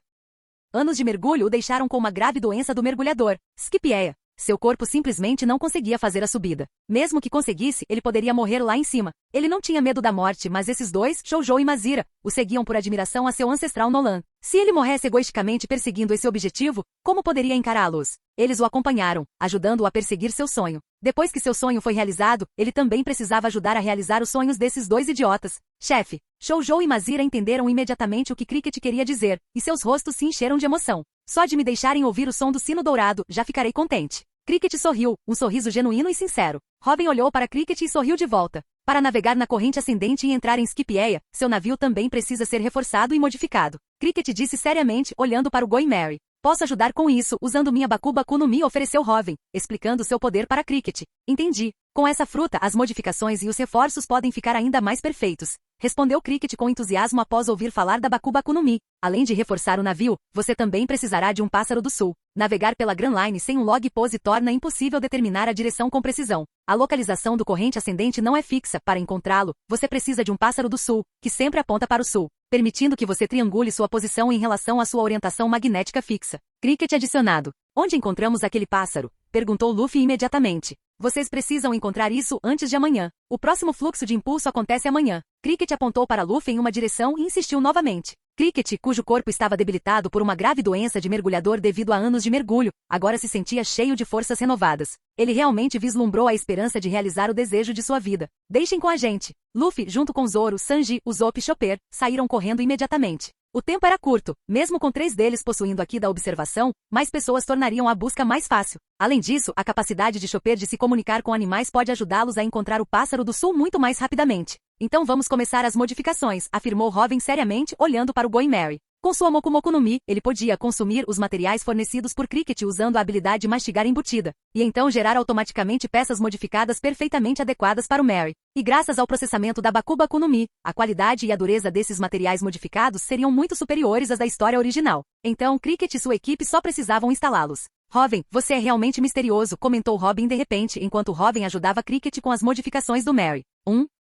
S2: Anos de mergulho o deixaram com uma grave doença do mergulhador, Skipieia. Seu corpo simplesmente não conseguia fazer a subida. Mesmo que conseguisse, ele poderia morrer lá em cima. Ele não tinha medo da morte, mas esses dois, Shoujo e Mazira, o seguiam por admiração a seu ancestral Nolan. Se ele morresse egoisticamente perseguindo esse objetivo, como poderia encará-los? Eles o acompanharam, ajudando-o a perseguir seu sonho. Depois que seu sonho foi realizado, ele também precisava ajudar a realizar os sonhos desses dois idiotas. Chefe, Shoujo e Mazira entenderam imediatamente o que Cricket queria dizer, e seus rostos se encheram de emoção. Só de me deixarem ouvir o som do sino dourado, já ficarei contente. Cricket sorriu, um sorriso genuíno e sincero. Robin olhou para Cricket e sorriu de volta. Para navegar na corrente ascendente e entrar em Skipieia, seu navio também precisa ser reforçado e modificado. Cricket disse seriamente, olhando para o Going Merry. Posso ajudar com isso, usando minha Baku Baku no Mi, ofereceu Robin, explicando seu poder para Cricket. Entendi. Com essa fruta, as modificações e os reforços podem ficar ainda mais perfeitos. Respondeu Cricket com entusiasmo após ouvir falar da Baku Baku no Mi. Além de reforçar o navio, você também precisará de um pássaro do sul. Navegar pela Grand Line sem um log pose torna impossível determinar a direção com precisão. A localização do corrente ascendente não é fixa. Para encontrá-lo, você precisa de um pássaro do sul, que sempre aponta para o sul, permitindo que você triangule sua posição em relação à sua orientação magnética fixa. Cricket adicionado. Onde encontramos aquele pássaro? Perguntou Luffy imediatamente. Vocês precisam encontrar isso antes de amanhã. O próximo fluxo de impulso acontece amanhã. Cricket apontou para Luffy em uma direção e insistiu novamente. Cricket, cujo corpo estava debilitado por uma grave doença de mergulhador devido a anos de mergulho, agora se sentia cheio de forças renovadas. Ele realmente vislumbrou a esperança de realizar o desejo de sua vida. Deixem com a gente. Luffy, junto com Zoro, Sanji, Usopp e Chopper, saíram correndo imediatamente. O tempo era curto, mesmo com 3 deles possuindo aqui da observação, mais pessoas tornariam a busca mais fácil. Além disso, a capacidade de Chopper de se comunicar com animais pode ajudá-los a encontrar o pássaro do sul muito mais rapidamente. Então vamos começar as modificações, afirmou Robin seriamente, olhando para o Going Merry. Com sua Moku Moku no Mi, ele podia consumir os materiais fornecidos por Cricket usando a habilidade mastigar embutida, e então gerar automaticamente peças modificadas perfeitamente adequadas para o Merry. E graças ao processamento da Baku Baku no Mi, a qualidade e a dureza desses materiais modificados seriam muito superiores às da história original. Então Cricket e sua equipe só precisavam instalá-los. Robin, você é realmente misterioso, comentou Robin de repente enquanto Robin ajudava Cricket com as modificações do Merry.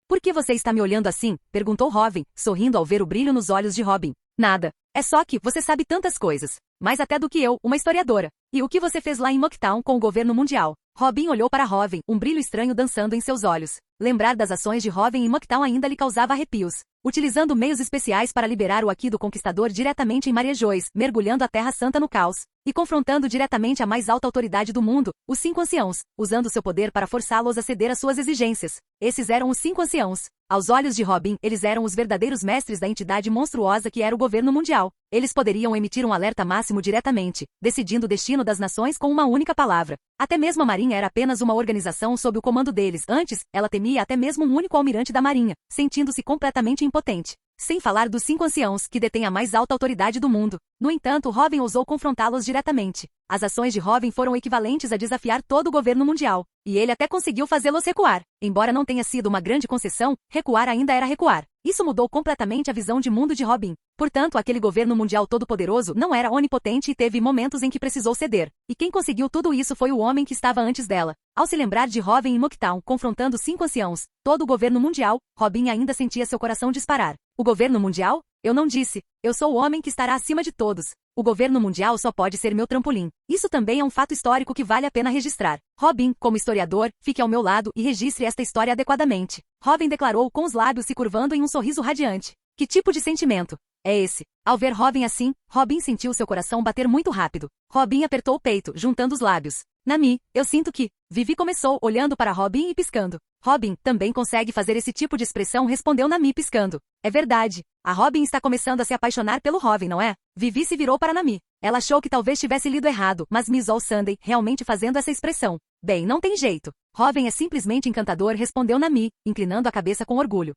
S2: Por que você está me olhando assim? Perguntou Robin, sorrindo ao ver o brilho nos olhos de Robin. Nada. É só que você sabe tantas coisas. Mais até do que eu, uma historiadora. E o que você fez lá em Mocktown com o governo mundial? Robin olhou para Robin, um brilho estranho dançando em seus olhos. Lembrar das ações de Robin em Mocktown ainda lhe causava arrepios. Utilizando meios especiais para liberar o Aki do Conquistador diretamente em Mariejois, mergulhando a Terra Santa no caos. E confrontando diretamente a mais alta autoridade do mundo, os 5 anciãos, usando seu poder para forçá-los a ceder às suas exigências. Esses eram os 5 anciãos. Aos olhos de Robin, eles eram os verdadeiros mestres da entidade monstruosa que era o governo mundial. Eles poderiam emitir um alerta máximo diretamente, decidindo o destino das nações com uma única palavra. Até mesmo a Marinha era apenas uma organização sob o comando deles. Antes, ela temia até mesmo um único almirante da Marinha, sentindo-se completamente impotente. Sem falar dos 5 anciãos, que detêm a mais alta autoridade do mundo. No entanto, Robin ousou confrontá-los diretamente. As ações de Robin foram equivalentes a desafiar todo o governo mundial. E ele até conseguiu fazê-los recuar. Embora não tenha sido uma grande concessão, recuar ainda era recuar. Isso mudou completamente a visão de mundo de Robin. Portanto, aquele governo mundial todo-poderoso não era onipotente e teve momentos em que precisou ceder. E quem conseguiu tudo isso foi o homem que estava antes dela. Ao se lembrar de Robin em Mocktown, confrontando 5 anciãos, todo o governo mundial, Robin ainda sentia seu coração disparar. O governo mundial? Eu não disse. Eu sou o homem que estará acima de todos. O governo mundial só pode ser meu trampolim. Isso também é um fato histórico que vale a pena registrar. Robin, como historiador, fique ao meu lado e registre esta história adequadamente. Robin declarou com os lábios se curvando em um sorriso radiante. Que tipo de sentimento é esse? Ao ver Robin assim, Robin sentiu seu coração bater muito rápido. Robin apertou o peito, juntando os lábios. Nami, eu sinto que... Vivi começou, olhando para Robin e piscando. Robin também consegue fazer esse tipo de expressão, respondeu Nami piscando. É verdade. A Robin está começando a se apaixonar pelo Robin, não é? Vivi se virou para Nami. Ela achou que talvez tivesse lido errado, mas Miss All Sunday realmente fazendo essa expressão. Bem, não tem jeito. Robin é simplesmente encantador, respondeu Nami, inclinando a cabeça com orgulho.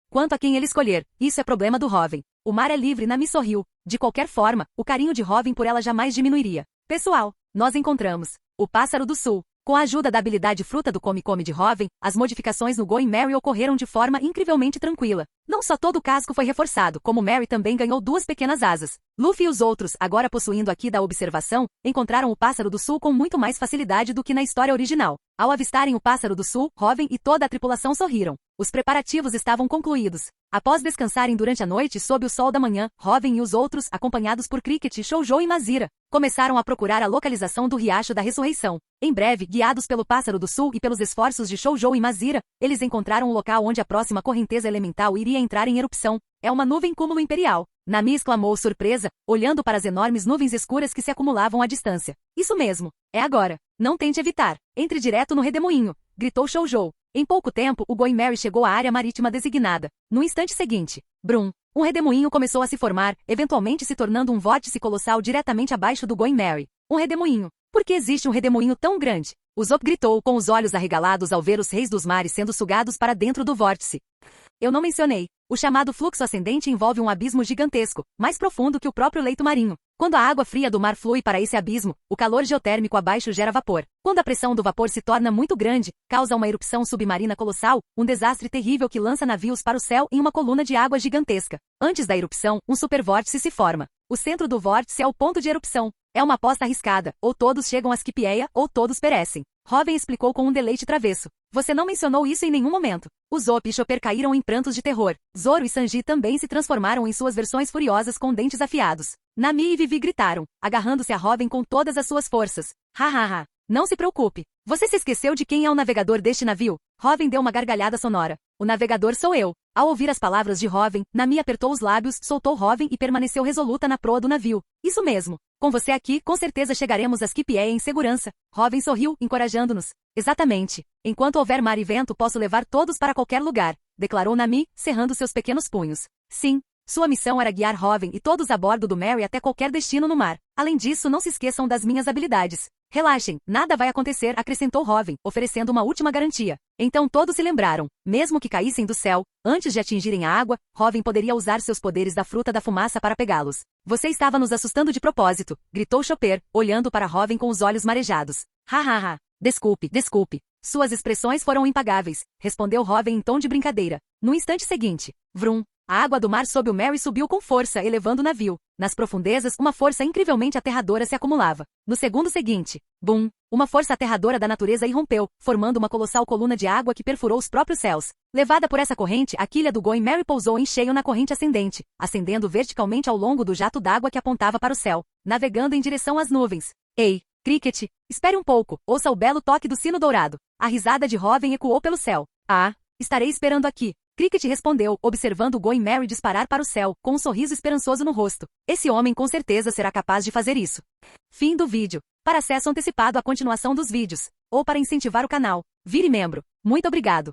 S2: Quanto a quem ele escolher, isso é problema do Robin. O mar é livre, Nami sorriu. De qualquer forma, o carinho de Robin por ela jamais diminuiria. Pessoal, nós encontramos o Pássaro do Sul. Com a ajuda da habilidade fruta do come-come de Robin, as modificações no Going Merry ocorreram de forma incrivelmente tranquila. Não só todo o casco foi reforçado, como Merry também ganhou 2 pequenas asas. Luffy e os outros, agora possuindo aqui da observação, encontraram o Pássaro do Sul com muito mais facilidade do que na história original. Ao avistarem o Pássaro do Sul, Robin e toda a tripulação sorriram. Os preparativos estavam concluídos. Após descansarem durante a noite sob o sol da manhã, Robin e os outros, acompanhados por Cricket, Shoujo e Mazira, começaram a procurar a localização do Riacho da Ressurreição. Em breve, guiados pelo Pássaro do Sul e pelos esforços de Shoujo e Mazira, eles encontraram um local onde a próxima correnteza elemental iria entrar em erupção. É uma nuvem cúmulo imperial. Nami exclamou surpresa, olhando para as enormes nuvens escuras que se acumulavam à distância. Isso mesmo. É agora. Não tente evitar. Entre direto no redemoinho, gritou Shoujo. Em pouco tempo, o Going Merry chegou à área marítima designada. No instante seguinte, brum, um redemoinho começou a se formar, eventualmente se tornando um vórtice colossal diretamente abaixo do Going Merry. Um redemoinho. Por que existe um redemoinho tão grande? Usopp gritou com os olhos arregalados ao ver os reis dos mares sendo sugados para dentro do vórtice. Eu não mencionei. O chamado fluxo ascendente envolve um abismo gigantesco, mais profundo que o próprio leito marinho. Quando a água fria do mar flui para esse abismo, o calor geotérmico abaixo gera vapor. Quando a pressão do vapor se torna muito grande, causa uma erupção submarina colossal, um desastre terrível que lança navios para o céu em uma coluna de água gigantesca. Antes da erupção, um supervórtice se forma. O centro do vórtice é o ponto de erupção. É uma aposta arriscada, ou todos chegam a Skipieia, ou todos perecem. Robin explicou com um deleite travesso. Você não mencionou isso em nenhum momento. Usopp e Chopper caíram em prantos de terror. Zoro e Sanji também se transformaram em suas versões furiosas com dentes afiados. Nami e Vivi gritaram, agarrando-se a Robin com todas as suas forças. Ha. Não se preocupe. Você se esqueceu de quem é o navegador deste navio? Robin deu uma gargalhada sonora. O navegador sou eu. Ao ouvir as palavras de Robin, Nami apertou os lábios, soltou Robin e permaneceu resoluta na proa do navio. Isso mesmo. Com você aqui, com certeza chegaremos a Skipieia em segurança. Robin sorriu, encorajando-nos. Exatamente. Enquanto houver mar e vento, posso levar todos para qualquer lugar, declarou Nami, cerrando seus pequenos punhos. Sim. Sua missão era guiar Robin e todos a bordo do Merry até qualquer destino no mar. Além disso, não se esqueçam das minhas habilidades. Relaxem, nada vai acontecer, acrescentou Robin, oferecendo uma última garantia. Então todos se lembraram, mesmo que caíssem do céu, antes de atingirem a água, Robin poderia usar seus poderes da fruta da fumaça para pegá-los. Você estava nos assustando de propósito, gritou Chopper, olhando para Robin com os olhos marejados. Ha. Desculpe. Suas expressões foram impagáveis, respondeu Robin em tom de brincadeira. No instante seguinte, vrum. A água do mar sob o Merry subiu com força, elevando o navio. Nas profundezas, uma força incrivelmente aterradora se acumulava. No segundo seguinte, bum, uma força aterradora da natureza irrompeu, formando uma colossal coluna de água que perfurou os próprios céus. Levada por essa corrente, a quilha do Going Merry pousou em cheio na corrente ascendente, ascendendo verticalmente ao longo do jato d'água que apontava para o céu, navegando em direção às nuvens. Ei, Cricket, espere um pouco, ouça o belo toque do sino dourado. A risada de Robin ecoou pelo céu. Ah, estarei esperando aqui. Cricket respondeu, observando o Going Merry disparar para o céu, com um sorriso esperançoso no rosto. Esse homem com certeza será capaz de fazer isso. Fim do vídeo. Para acesso antecipado à continuação dos vídeos, ou para incentivar o canal, vire membro. Muito obrigado.